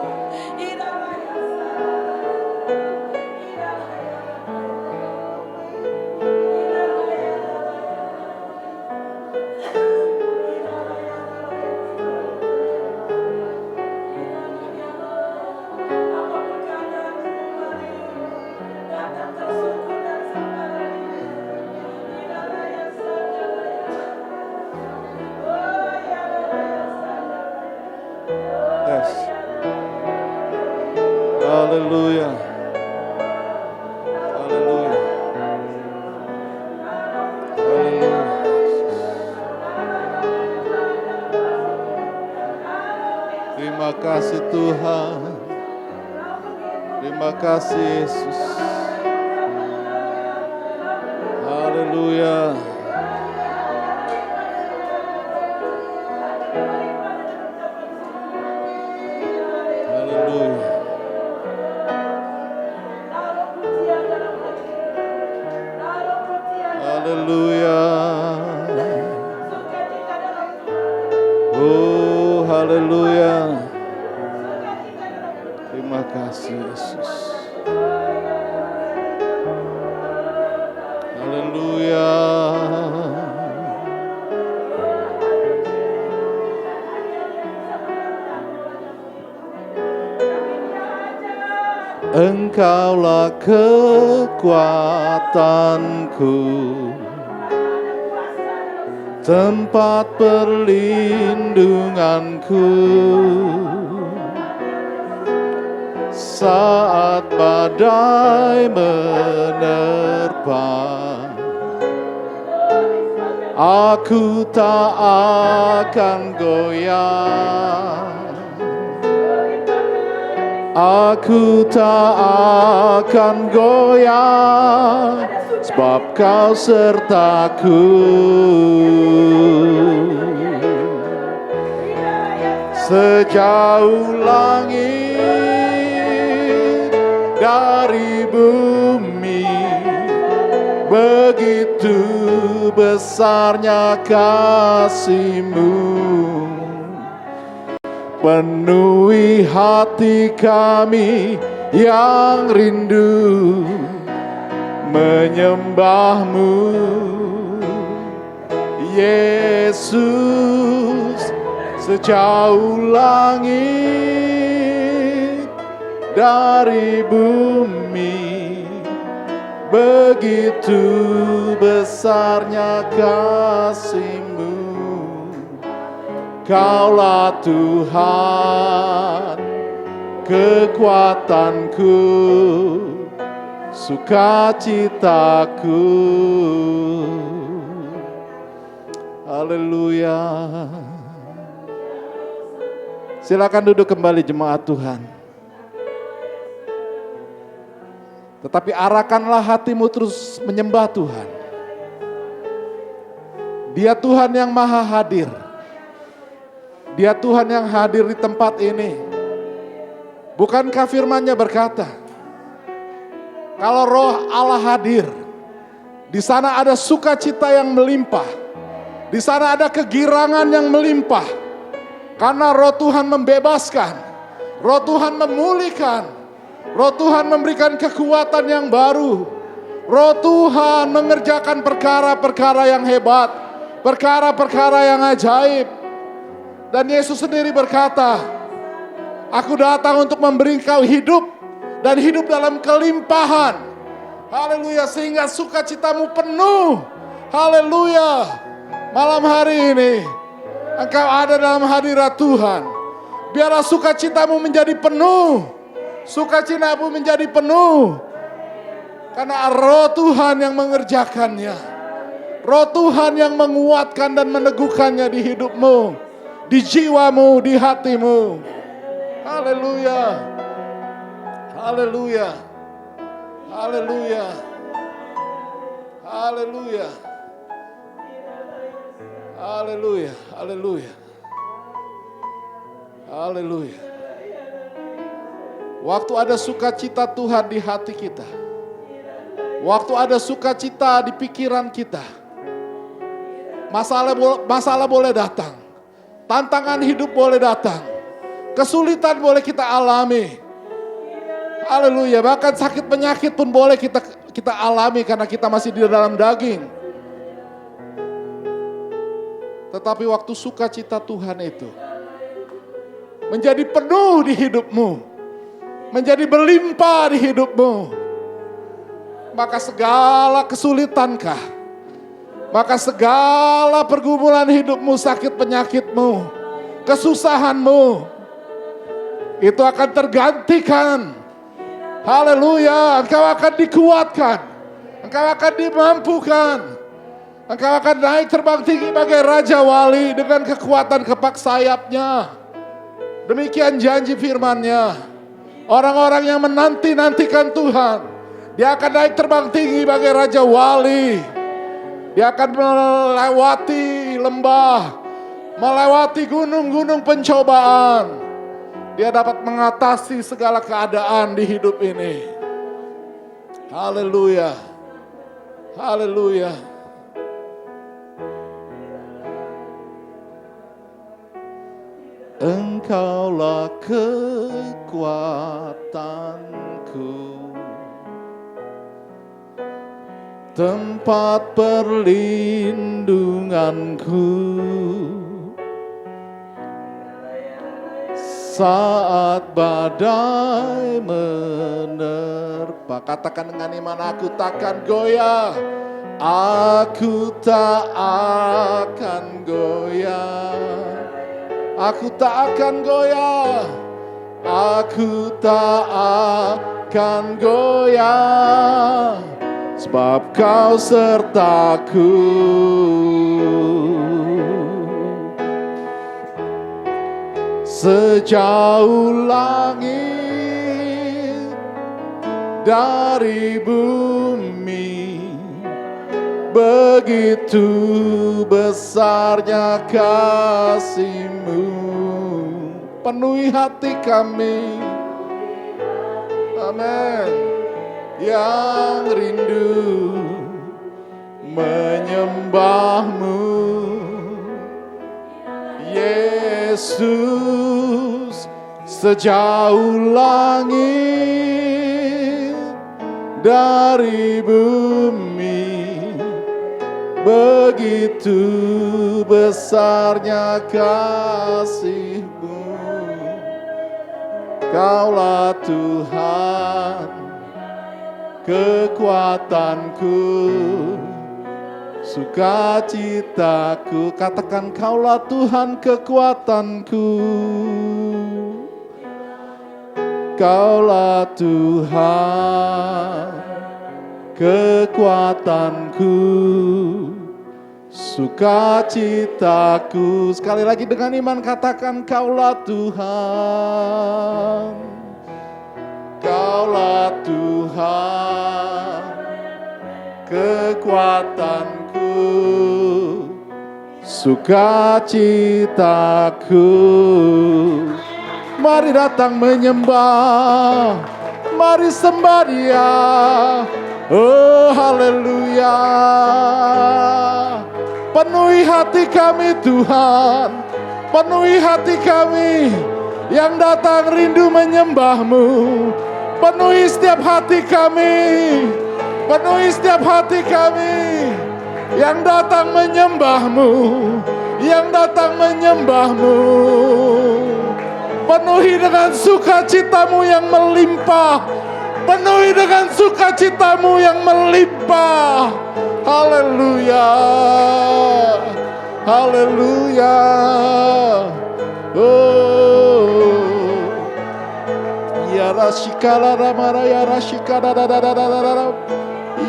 Yes. Haleluya. Haleluya. Haleluya. Terima kasih Tuhan. Terima kasih Yesus. Haleluya. Haleluya. Haleluya. Oh, haleluya. Terima kasih Yesus. Haleluya. Engkaulah kekuatanku, tempat perlindunganku saat badai menerpa. Aku tak akan goyah. Aku tak akan goyah, sebab Kau sertaku. Sejauh langit dari bumi, begitu besarnya kasih-Mu. Penuhi hati kami yang rindu menyembah-Mu, Yesus. Sejauh langit dari bumi, begitu besarnya kasih-Mu. Kaulah Tuhan, kekuatanku, sukacitaku. Haleluya. Silakan duduk kembali jemaat Tuhan. Tetapi arahkanlah hatimu terus menyembah Tuhan. Dia Tuhan yang maha hadir. Dia Tuhan yang hadir di tempat ini. Bukankah firman-Nya berkata, kalau roh Allah hadir, di sana ada sukacita yang melimpah. Di sana ada kegirangan yang melimpah. Karena roh Tuhan membebaskan. Roh Tuhan memulihkan. Roh Tuhan memberikan kekuatan yang baru. Roh Tuhan mengerjakan perkara-perkara yang hebat. Perkara-perkara yang ajaib. Dan Yesus sendiri berkata, aku datang untuk memberi kau hidup dan hidup dalam kelimpahan. Haleluya, sehingga sukacitamu penuh. Haleluya. Malam hari ini engkau ada dalam hadirat Tuhan. Biarlah sukacitamu menjadi penuh. Sukacitamu menjadi penuh. Karena roh Tuhan yang mengerjakannya. Roh Tuhan yang menguatkan dan meneguhkannya di hidupmu. Di jiwamu, di hatimu. Haleluya. Haleluya. Haleluya. Haleluya. Haleluya. Haleluya. Haleluya. Waktu ada sukacita Tuhan di hati kita. Waktu ada sukacita di pikiran kita. Masalah boleh datang. Tantangan hidup boleh datang. Kesulitan boleh kita alami. Haleluya, bahkan sakit penyakit pun boleh kita alami karena kita masih di dalam daging. Tetapi waktu sukacita Tuhan itu menjadi penuh di hidupmu, menjadi berlimpah di hidupmu, maka segala kesulitankah, maka segala pergumulan hidupmu, sakit penyakitmu, kesusahanmu, itu akan tergantikan. Haleluya, engkau akan dikuatkan, engkau akan dimampukan, engkau akan naik terbang tinggi bagai Raja Wali dengan kekuatan kepak sayapnya. Demikian janji firman-Nya. Orang-orang yang menanti-nantikan Tuhan, dia akan naik terbang tinggi bagai Raja Wali. Dia akan melewati lembah, melewati gunung-gunung pencobaan. Dia dapat mengatasi segala keadaan di hidup ini. Haleluya. Haleluya. Engkaulah kekuatanku, tempat perlindunganku, saat badai menerpa. Katakan dengan iman, aku takkan goyah, aku tak akan goyah. Aku tak akan goyah, aku tak akan goyah, sebab Kau sertaku. Sejauh langit dari bumi, begitu besarnya kasih-Mu, penuhi hati kami. Amin. Yang rindu menyembah-Mu, Yesus. Sejauh langit dari bumi, begitu besarnya kasih-Mu. Kaulah Tuhan, kekuatanku, sukacitaku. Katakan, Kaulah Tuhan, kekuatanku. Kaulah Tuhan, kekuatanku, sukacitaku. Sekali lagi dengan iman katakan, Kaulah Tuhan, Kaulah Tuhan, kekuatanku, sukacitaku. Mari datang menyembah, mari sembah Dia. Oh haleluya. Penuhi hati kami Tuhan, penuhi hati kami yang datang rindu menyembah-Mu. Penuhi setiap hati kami, penuhi setiap hati kami yang datang menyembah-Mu, yang datang menyembah-Mu. Penuhi dengan sukacita-Mu yang melimpah, penuhi dengan sukacita-Mu yang melimpah. Haleluya, haleluya. Oh, ya rasikala ramara ya rasikara da da da da da da.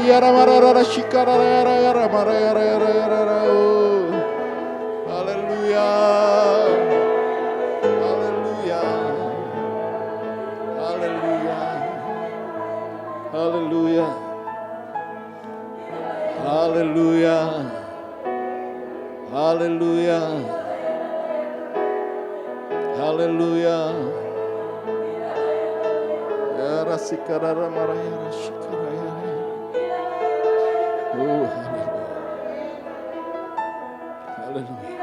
Ya ramara rasikara ya ya ramara ya ya ya. Oh, haleluya. Haleluya. Haleluya. Haleluya. Haleluya. Ya rasikara ramara ya rasikara ya. Oh haleluya. Haleluya.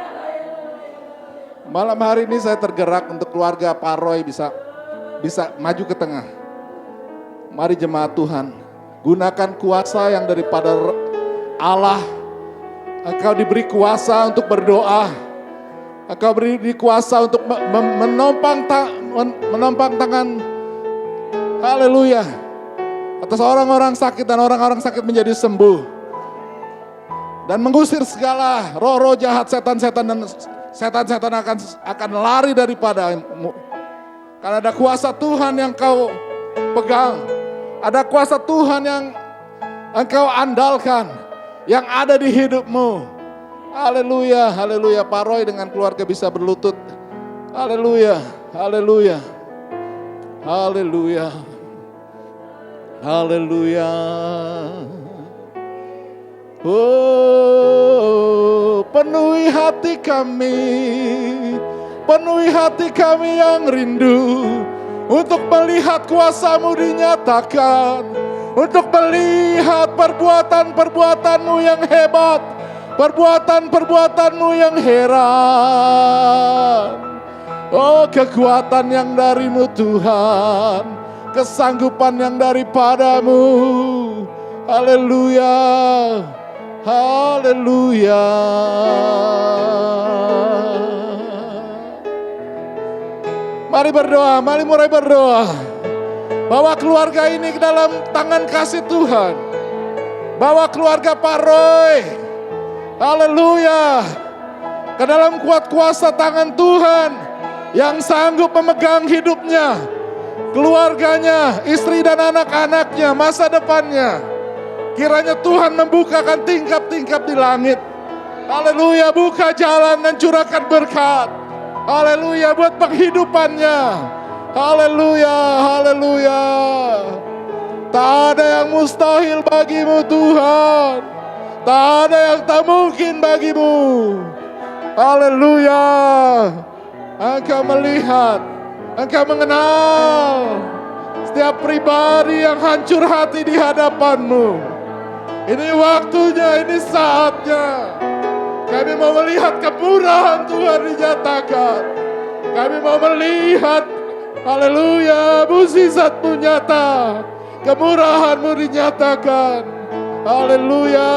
Malam hari ini saya tergerak untuk keluarga Pak Roy bisa maju ke tengah. Mari jemaat Tuhan, gunakan kuasa yang daripada Allah. Engkau diberi kuasa untuk berdoa. Engkau beri kuasa untuk menompang tangan. Haleluya. Atas orang-orang sakit dan orang-orang sakit menjadi sembuh. Dan mengusir segala roh-roh jahat, setan-setan dan setan-setan akan lari daripadamu. Karena ada kuasa Tuhan yang kau pegang. Ada kuasa Tuhan yang engkau andalkan. Yang ada di hidupmu. Haleluya, haleluya. Pak Roy dengan keluarga bisa berlutut. Haleluya, haleluya. Haleluya. Haleluya. Oh, penuhi hati kami yang rindu untuk melihat kuasa-Mu dinyatakan, untuk melihat perbuatan-perbuatan-Mu yang hebat, perbuatan-perbuatan-Mu yang heran. Oh, kekuatan yang dari-Mu Tuhan, kesanggupan yang daripada-Mu. Haleluya. Haleluya. Mari berdoa, mari mulai berdoa. Bawa keluarga ini ke dalam tangan kasih Tuhan. Bawa keluarga Pak Roy. Haleluya. Ke dalam kuat kuasa tangan Tuhan yang sanggup memegang hidupnya, keluarganya, istri dan anak-anaknya, masa depannya. Kiranya Tuhan membukakan tingkap-tingkap di langit. Haleluya, buka jalan dan curahkan berkat. Haleluya, buat penghidupannya. Haleluya, haleluya. Tak ada yang mustahil bagimu Tuhan. Tak ada yang tak mungkin bagimu. Haleluya. Engkau melihat, Engkau mengenal setiap pribadi yang hancur hati di hadapan-Mu. Ini waktunya, ini saatnya. Kami mau melihat kemurahan Tuhan dinyatakan. Kami mau melihat, haleluya, mukjizat-Mu nyata. Kemurahan-Mu dinyatakan. Haleluya.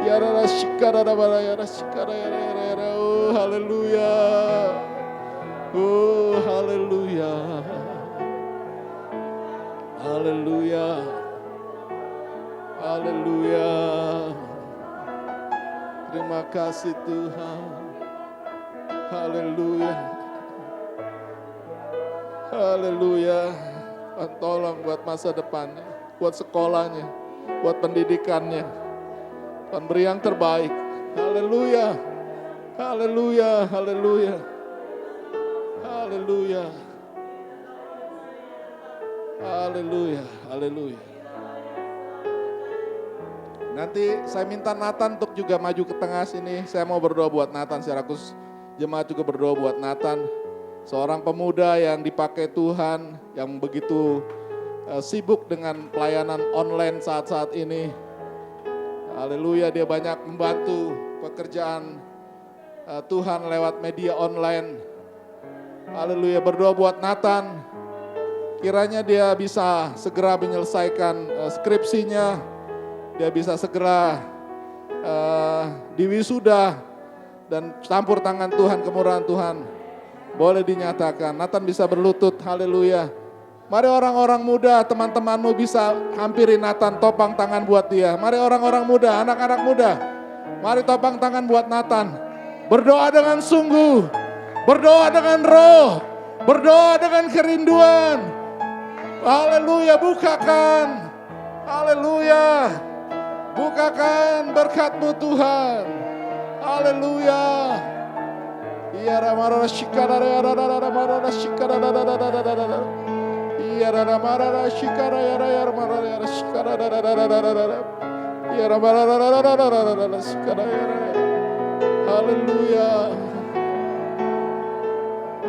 Ya rara shikara rara ya shikara ya rara. Oh, haleluya. Oh, haleluya. Haleluya. Haleluya. Terima kasih Tuhan. Haleluya. Haleluya. Tuhan tolong buat masa depannya, buat sekolahnya, buat pendidikannya. Tuhan beri yang terbaik. Haleluya. Haleluya. Haleluya. Haleluya. Haleluya. Haleluya. Nanti saya minta Nathan untuk juga maju ke tengah sini. Saya mau berdoa buat Nathan secara khusus. Jemaat juga berdoa buat Nathan. Seorang pemuda yang dipakai Tuhan, yang begitu sibuk dengan pelayanan online saat-saat ini. Haleluya, dia banyak membantu pekerjaan Tuhan lewat media online. Haleluya, berdoa buat Nathan. Kiranya dia bisa segera menyelesaikan skripsinya. Dia bisa segera diwisuda dan campur tangan Tuhan, kemurahan Tuhan boleh dinyatakan. Nathan bisa berlutut, haleluya. Mari orang-orang muda, teman-temanmu bisa hampiri Nathan, topang tangan buat dia. Mari orang-orang muda, anak-anak muda, mari topang tangan buat Nathan. Berdoa dengan sungguh, berdoa dengan roh, berdoa dengan kerinduan. Haleluya, bukakan, haleluya. Bukakan berkat-Mu Tuhan. Haleluya. Ya ramara shikara ya ramara shikara ya ramara shikara ya ramara shikara ya ramara shikara. Haleluya.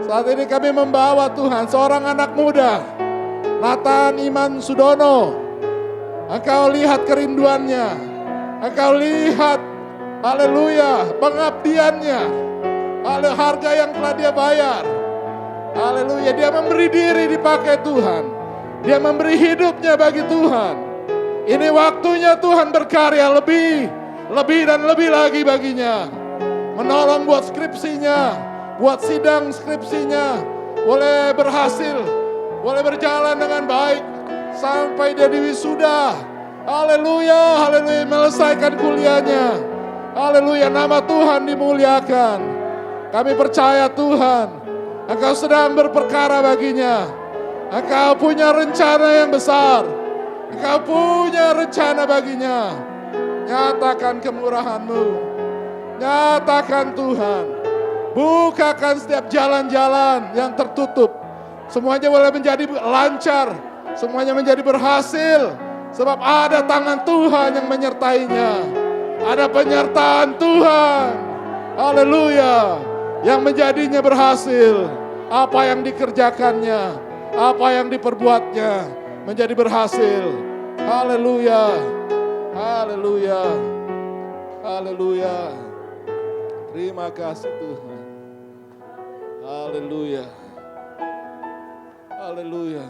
Saat ini kami membawa Tuhan seorang anak muda, Nathan Iman Sudono. Engkau lihat kerinduannya. Engkau lihat, haleluya, pengabdiannya. harga yang telah dia bayar. Haleluya, dia memberi diri dipakai Tuhan. Dia memberi hidupnya bagi Tuhan. Ini waktunya Tuhan berkarya lebih dan lebih lagi baginya. Menolong buat skripsinya, buat sidang skripsinya, boleh berhasil, boleh berjalan dengan baik sampai dia wisuda. Haleluya, haleluya, melesaikan kuliahnya. Haleluya, nama Tuhan dimuliakan. Kami percaya Tuhan, Engkau sedang berperkara baginya. Engkau punya rencana yang besar. Engkau punya rencana baginya. Nyatakan kemurahan-Mu. Nyatakan Tuhan. Bukakan setiap jalan-jalan yang tertutup. Semuanya boleh menjadi lancar. Semuanya menjadi berhasil. Sebab ada tangan Tuhan yang menyertainya. Ada penyertaan Tuhan. Haleluya. Yang menjadinya berhasil. Apa yang dikerjakannya, apa yang diperbuatnya menjadi berhasil. Haleluya. Haleluya. Haleluya. Terima kasih Tuhan. Haleluya. Haleluya.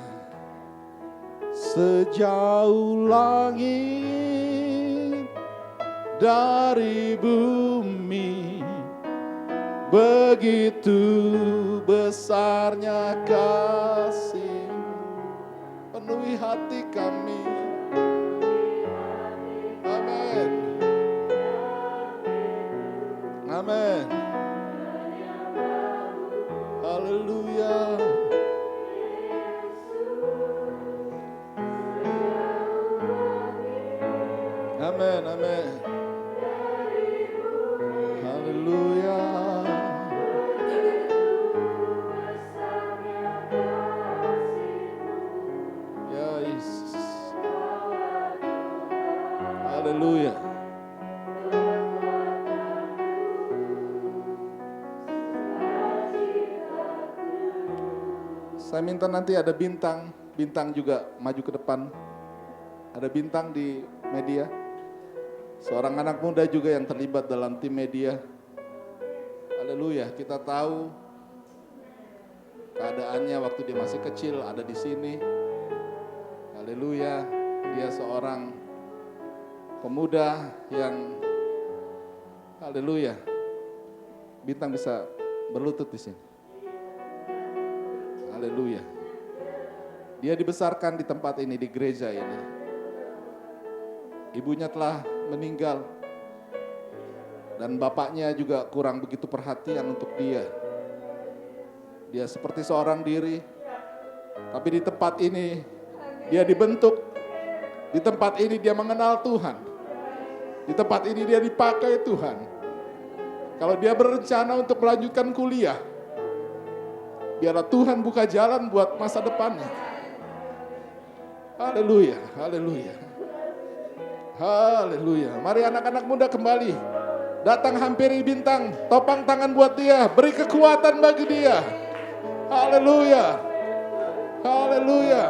Sejauh langit dari bumi, begitu besarnya kasih-Mu, penuhi hati kami. Amin. Amin. Haleluya. Amin, amin. Haleluya. Ya Yesus. Haleluya. Saya minta nanti ada bintang juga maju ke depan. Ada bintang di media. Seorang anak muda juga yang terlibat dalam tim media. Haleluya, kita tahu keadaannya waktu dia masih kecil ada di sini. Haleluya, dia seorang pemuda yang haleluya. Bintang bisa berlutut di sini. Haleluya. Dia dibesarkan di tempat ini, di gereja ini. Ibunya telah meninggal. Dan bapaknya juga kurang begitu perhatian untuk dia. Dia seperti seorang diri. Tapi di tempat ini, dia dibentuk. Di tempat ini dia mengenal Tuhan. Di tempat ini dia dipakai Tuhan. Kalau dia berencana untuk melanjutkan kuliah, biarlah Tuhan buka jalan buat masa depannya. Haleluya, haleluya. Haleluya. Mari anak-anak muda kembali. Datang hampiri bintang. Topang tangan buat dia. Beri kekuatan bagi dia. Haleluya. Haleluya.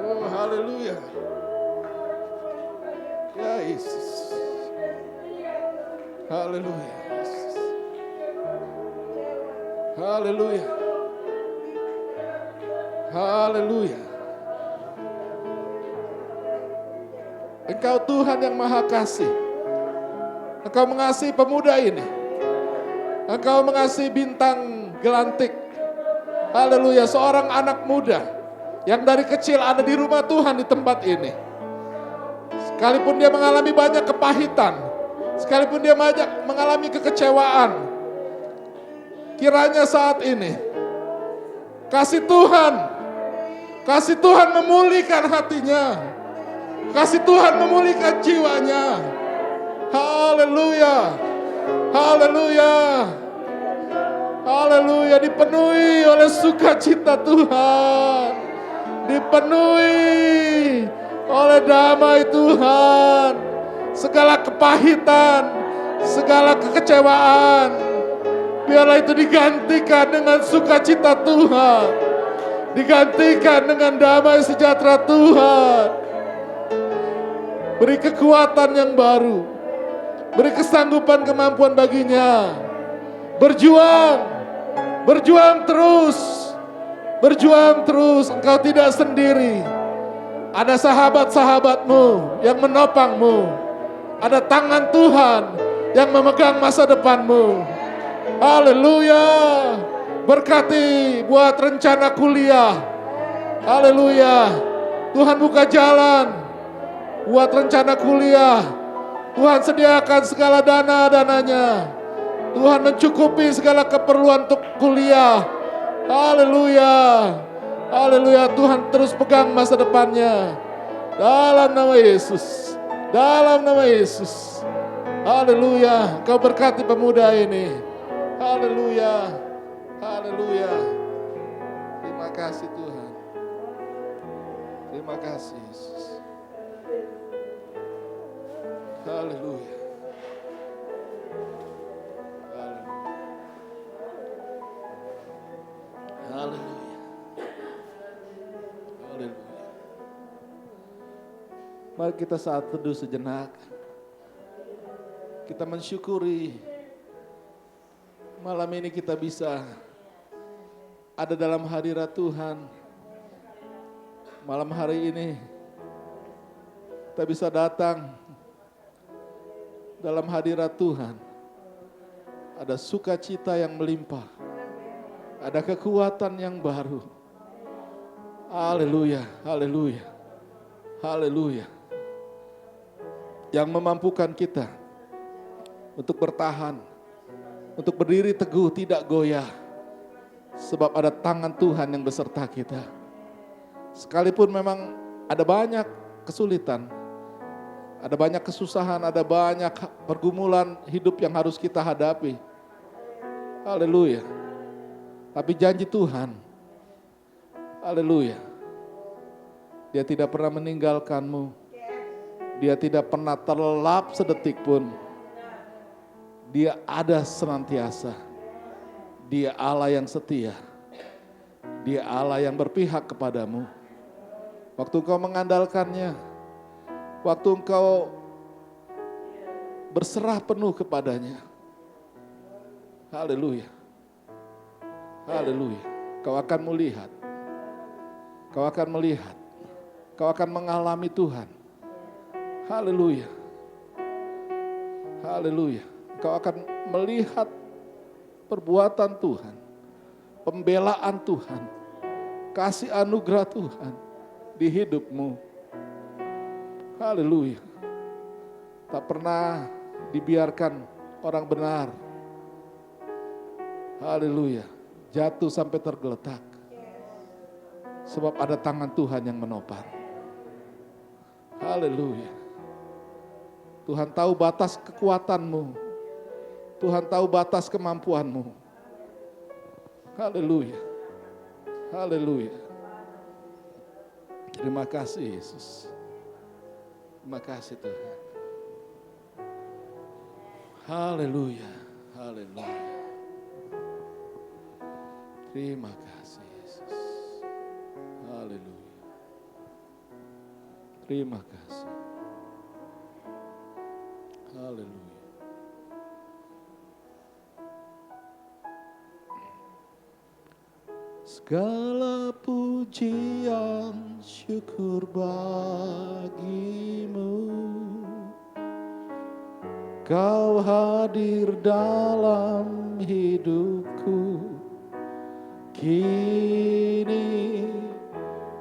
Oh, haleluya. Ya Yesus. Haleluya. Haleluya. Haleluya. Engkau Tuhan yang Maha Kasih. Engkau mengasihi pemuda ini. Engkau mengasihi bintang gelantik. Haleluya, seorang anak muda yang dari kecil ada di rumah Tuhan di tempat ini. Sekalipun dia mengalami banyak kepahitan, sekalipun dia mengalami kekecewaan, kiranya saat ini kasih Tuhan memulihkan hatinya. Kasih Tuhan memulihkan jiwanya. Haleluya. Haleluya. Haleluya. Dipenuhi oleh sukacita Tuhan. Dipenuhi oleh damai Tuhan. Segala kepahitan, segala kekecewaan, biarlah itu digantikan dengan sukacita Tuhan. Digantikan dengan damai sejahtera Tuhan. Beri kekuatan yang baru. Beri kesanggupan kemampuan baginya. Berjuang, berjuang terus. Berjuang terus, engkau tidak sendiri. Ada sahabat-sahabatmu yang menopangmu. Ada tangan Tuhan yang memegang masa depanmu. Haleluya. Berkati buat rencana kuliah. Haleluya. Tuhan buka jalan buat rencana kuliah. Tuhan sediakan segala dana-dananya. Tuhan mencukupi segala keperluan untuk kuliah. Haleluya. Haleluya. Tuhan terus pegang masa depannya. Dalam nama Yesus. Dalam nama Yesus. Haleluya. Kau berkati pemuda ini. Haleluya. Haleluya. Terima kasih Tuhan. Terima kasih Yesus. Haleluya. Haleluya. Haleluya. Mari kita saat teduh sejenak. Kita mensyukuri malam ini kita bisa ada dalam hadirat Tuhan. Malam hari ini kita bisa datang dalam hadirat Tuhan. Ada sukacita yang melimpah. Ada kekuatan yang baru. Haleluya, haleluya, haleluya. Yang memampukan kita untuk bertahan, untuk berdiri teguh tidak goyah. Sebab ada tangan Tuhan yang beserta kita. Sekalipun memang ada banyak kesulitan, ada banyak kesusahan, ada banyak pergumulan hidup yang harus kita hadapi. Haleluya. Tapi janji Tuhan, haleluya, Dia tidak pernah meninggalkanmu. Dia tidak pernah terlelap sedetik pun. Dia ada senantiasa. Dia Allah yang setia. Dia Allah yang berpihak kepadamu. Waktu engkau mengandalkannya, waktu engkau berserah penuh kepadanya. Haleluya. Haleluya. Kau akan melihat. Kau akan melihat. Kau akan mengalami Tuhan. Haleluya. Haleluya. Kau akan melihat perbuatan Tuhan. Pembelaan Tuhan. Kasih anugerah Tuhan di hidupmu. Haleluya. Tak pernah dibiarkan orang benar. Haleluya. Jatuh sampai tergeletak. Sebab ada tangan Tuhan yang menopang. Haleluya. Tuhan tahu batas kekuatanmu. Tuhan tahu batas kemampuanmu. Haleluya. Haleluya. Terima kasih Yesus. Terima kasih Tuhan. Haleluya. Haleluya. Terima kasih Yesus. Haleluya. Terima kasih. Haleluya. Segala pujian syukur bagimu. Kau hadir dalam hidupku. Kini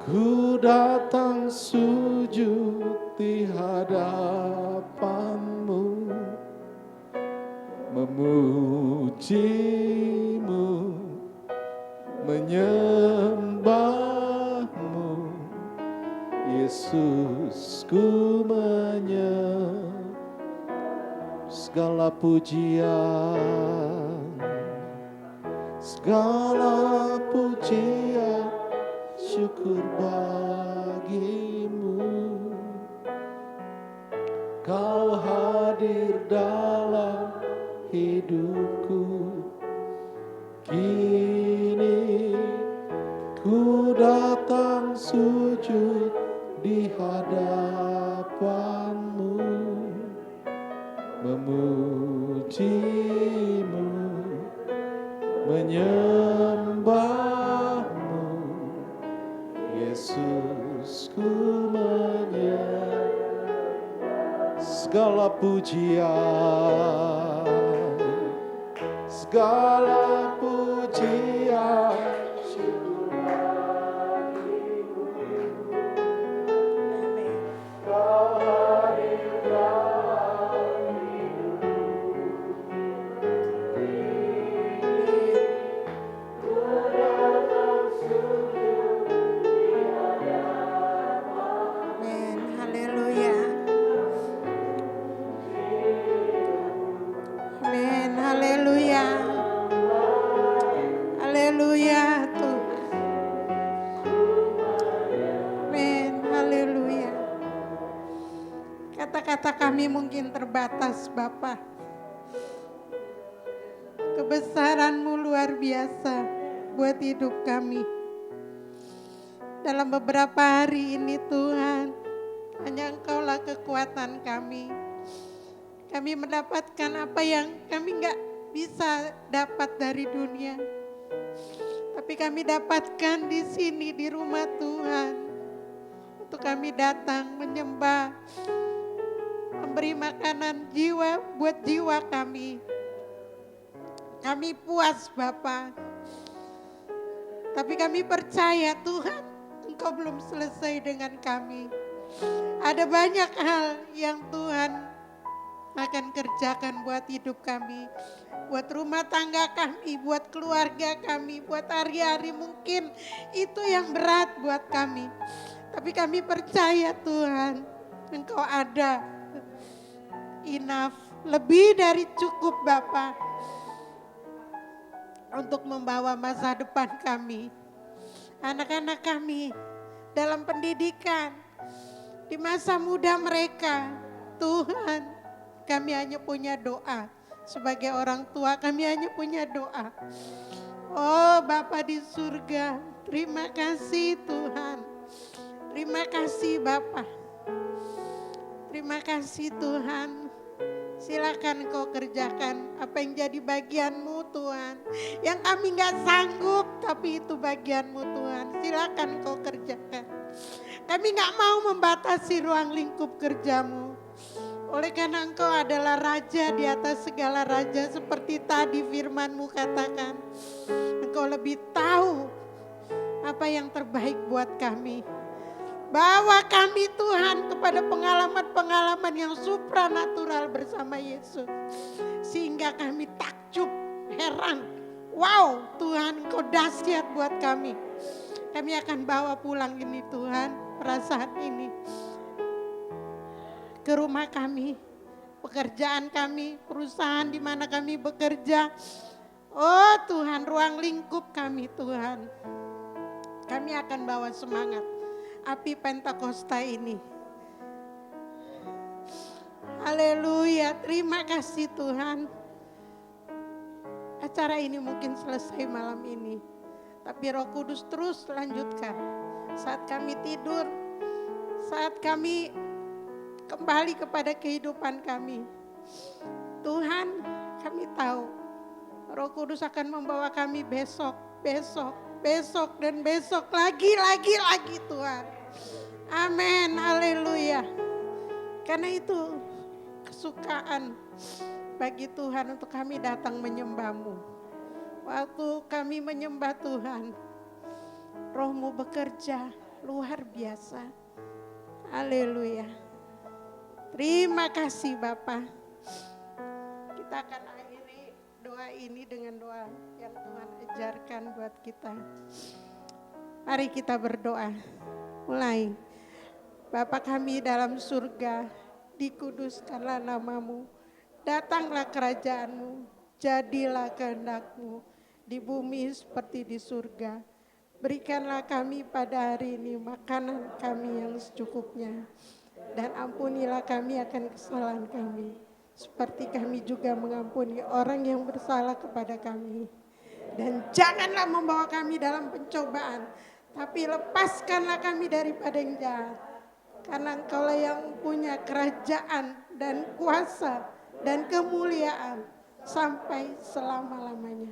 ku datang sujud di hadapanmu, memujimu, menyembahmu. Yesus, ku menyembah. Segala pujian, segala pujian, syukur bagimu. Kau hadir dalam hidupku. Kini ku datang sujud di hadapanmu, memujimu, menyembahmu, Yesus ku menyembah. Segala pujian, segala pujian, Amin. Haleluya. Amin. Haleluya. Haleluya Tuhan. Amin. Haleluya. Kata-kata kami mungkin terbatas Bapa. Kebesaran-Mu luar biasa buat hidup kami. Dalam beberapa hari ini Tuhan, hanya Engkaulah kekuatan kami. Kami mendapatkan apa yang kami nggak bisa dapat dari dunia. Tapi kami dapatkan di sini, di rumah Tuhan. Untuk kami datang menyembah, memberi makanan jiwa buat jiwa kami. Kami puas Bapa. Tapi kami percaya Tuhan, Engkau belum selesai dengan kami. Ada banyak hal yang Tuhan akan kerjakan buat hidup kami, buat rumah tangga kami, buat keluarga kami, buat hari-hari mungkin itu yang berat buat kami. Tapi kami percaya Tuhan, Engkau ada enough, lebih dari cukup Bapa, untuk membawa masa depan kami, anak-anak kami dalam pendidikan, di masa muda mereka. Tuhan, kami hanya punya doa. Sebagai orang tua kami hanya punya doa. Oh Bapa di surga, terima kasih Tuhan. Terima kasih Bapa. Terima kasih Tuhan. Silakan Kau kerjakan apa yang jadi bagian-Mu Tuhan. Yang kami gak sanggup, tapi itu bagian-Mu Tuhan. Silakan Kau kerjakan. Kami gak mau membatasi ruang lingkup kerja-Mu. Oleh karena Engkau adalah Raja di atas segala raja. Seperti tadi firman-Mu katakan. Engkau lebih tahu apa yang terbaik buat kami. Bawa kami Tuhan kepada pengalaman-pengalaman yang supranatural bersama Yesus. Sehingga kami takjub, heran. Wow, Tuhan Engkau dahsyat buat kami. Kami akan bawa pulang ini Tuhan, perasaan ini. Ke rumah kami, pekerjaan kami, perusahaan di mana kami bekerja. Oh Tuhan, ruang lingkup kami Tuhan. Kami akan bawa semangat. Api Pentakosta ini. Haleluya, terima kasih Tuhan. Acara ini mungkin selesai malam ini. Tapi Roh Kudus terus lanjutkan. Saat kami tidur, saat kami kembali kepada kehidupan kami. Tuhan, kami tahu Roh Kudus akan membawa kami besok, dan besok lagi Tuhan. Amin, haleluya. Karena itu kesukaan bagi Tuhan untuk kami datang menyembah-Mu. Waktu kami menyembah Tuhan, Roh-Mu bekerja luar biasa. Haleluya. Terima kasih Bapa. Kita akan akhiri doa ini dengan doa yang Tuhan ajarkan buat kita. Mari kita berdoa. Mulai. Bapa kami dalam surga, dikuduskanlah nama-Mu. Datanglah kerajaan-Mu, jadilah kehendak-Mu di bumi seperti di surga. Berikanlah kami pada hari ini makanan kami yang secukupnya. Dan ampunilah kami akan kesalahan kami. Seperti kami juga mengampuni orang yang bersalah kepada kami. Dan janganlah membawa kami dalam pencobaan. Tapi lepaskanlah kami daripada yang jahat. Karena Engkaulah yang punya kerajaan dan kuasa dan kemuliaan sampai selama-lamanya.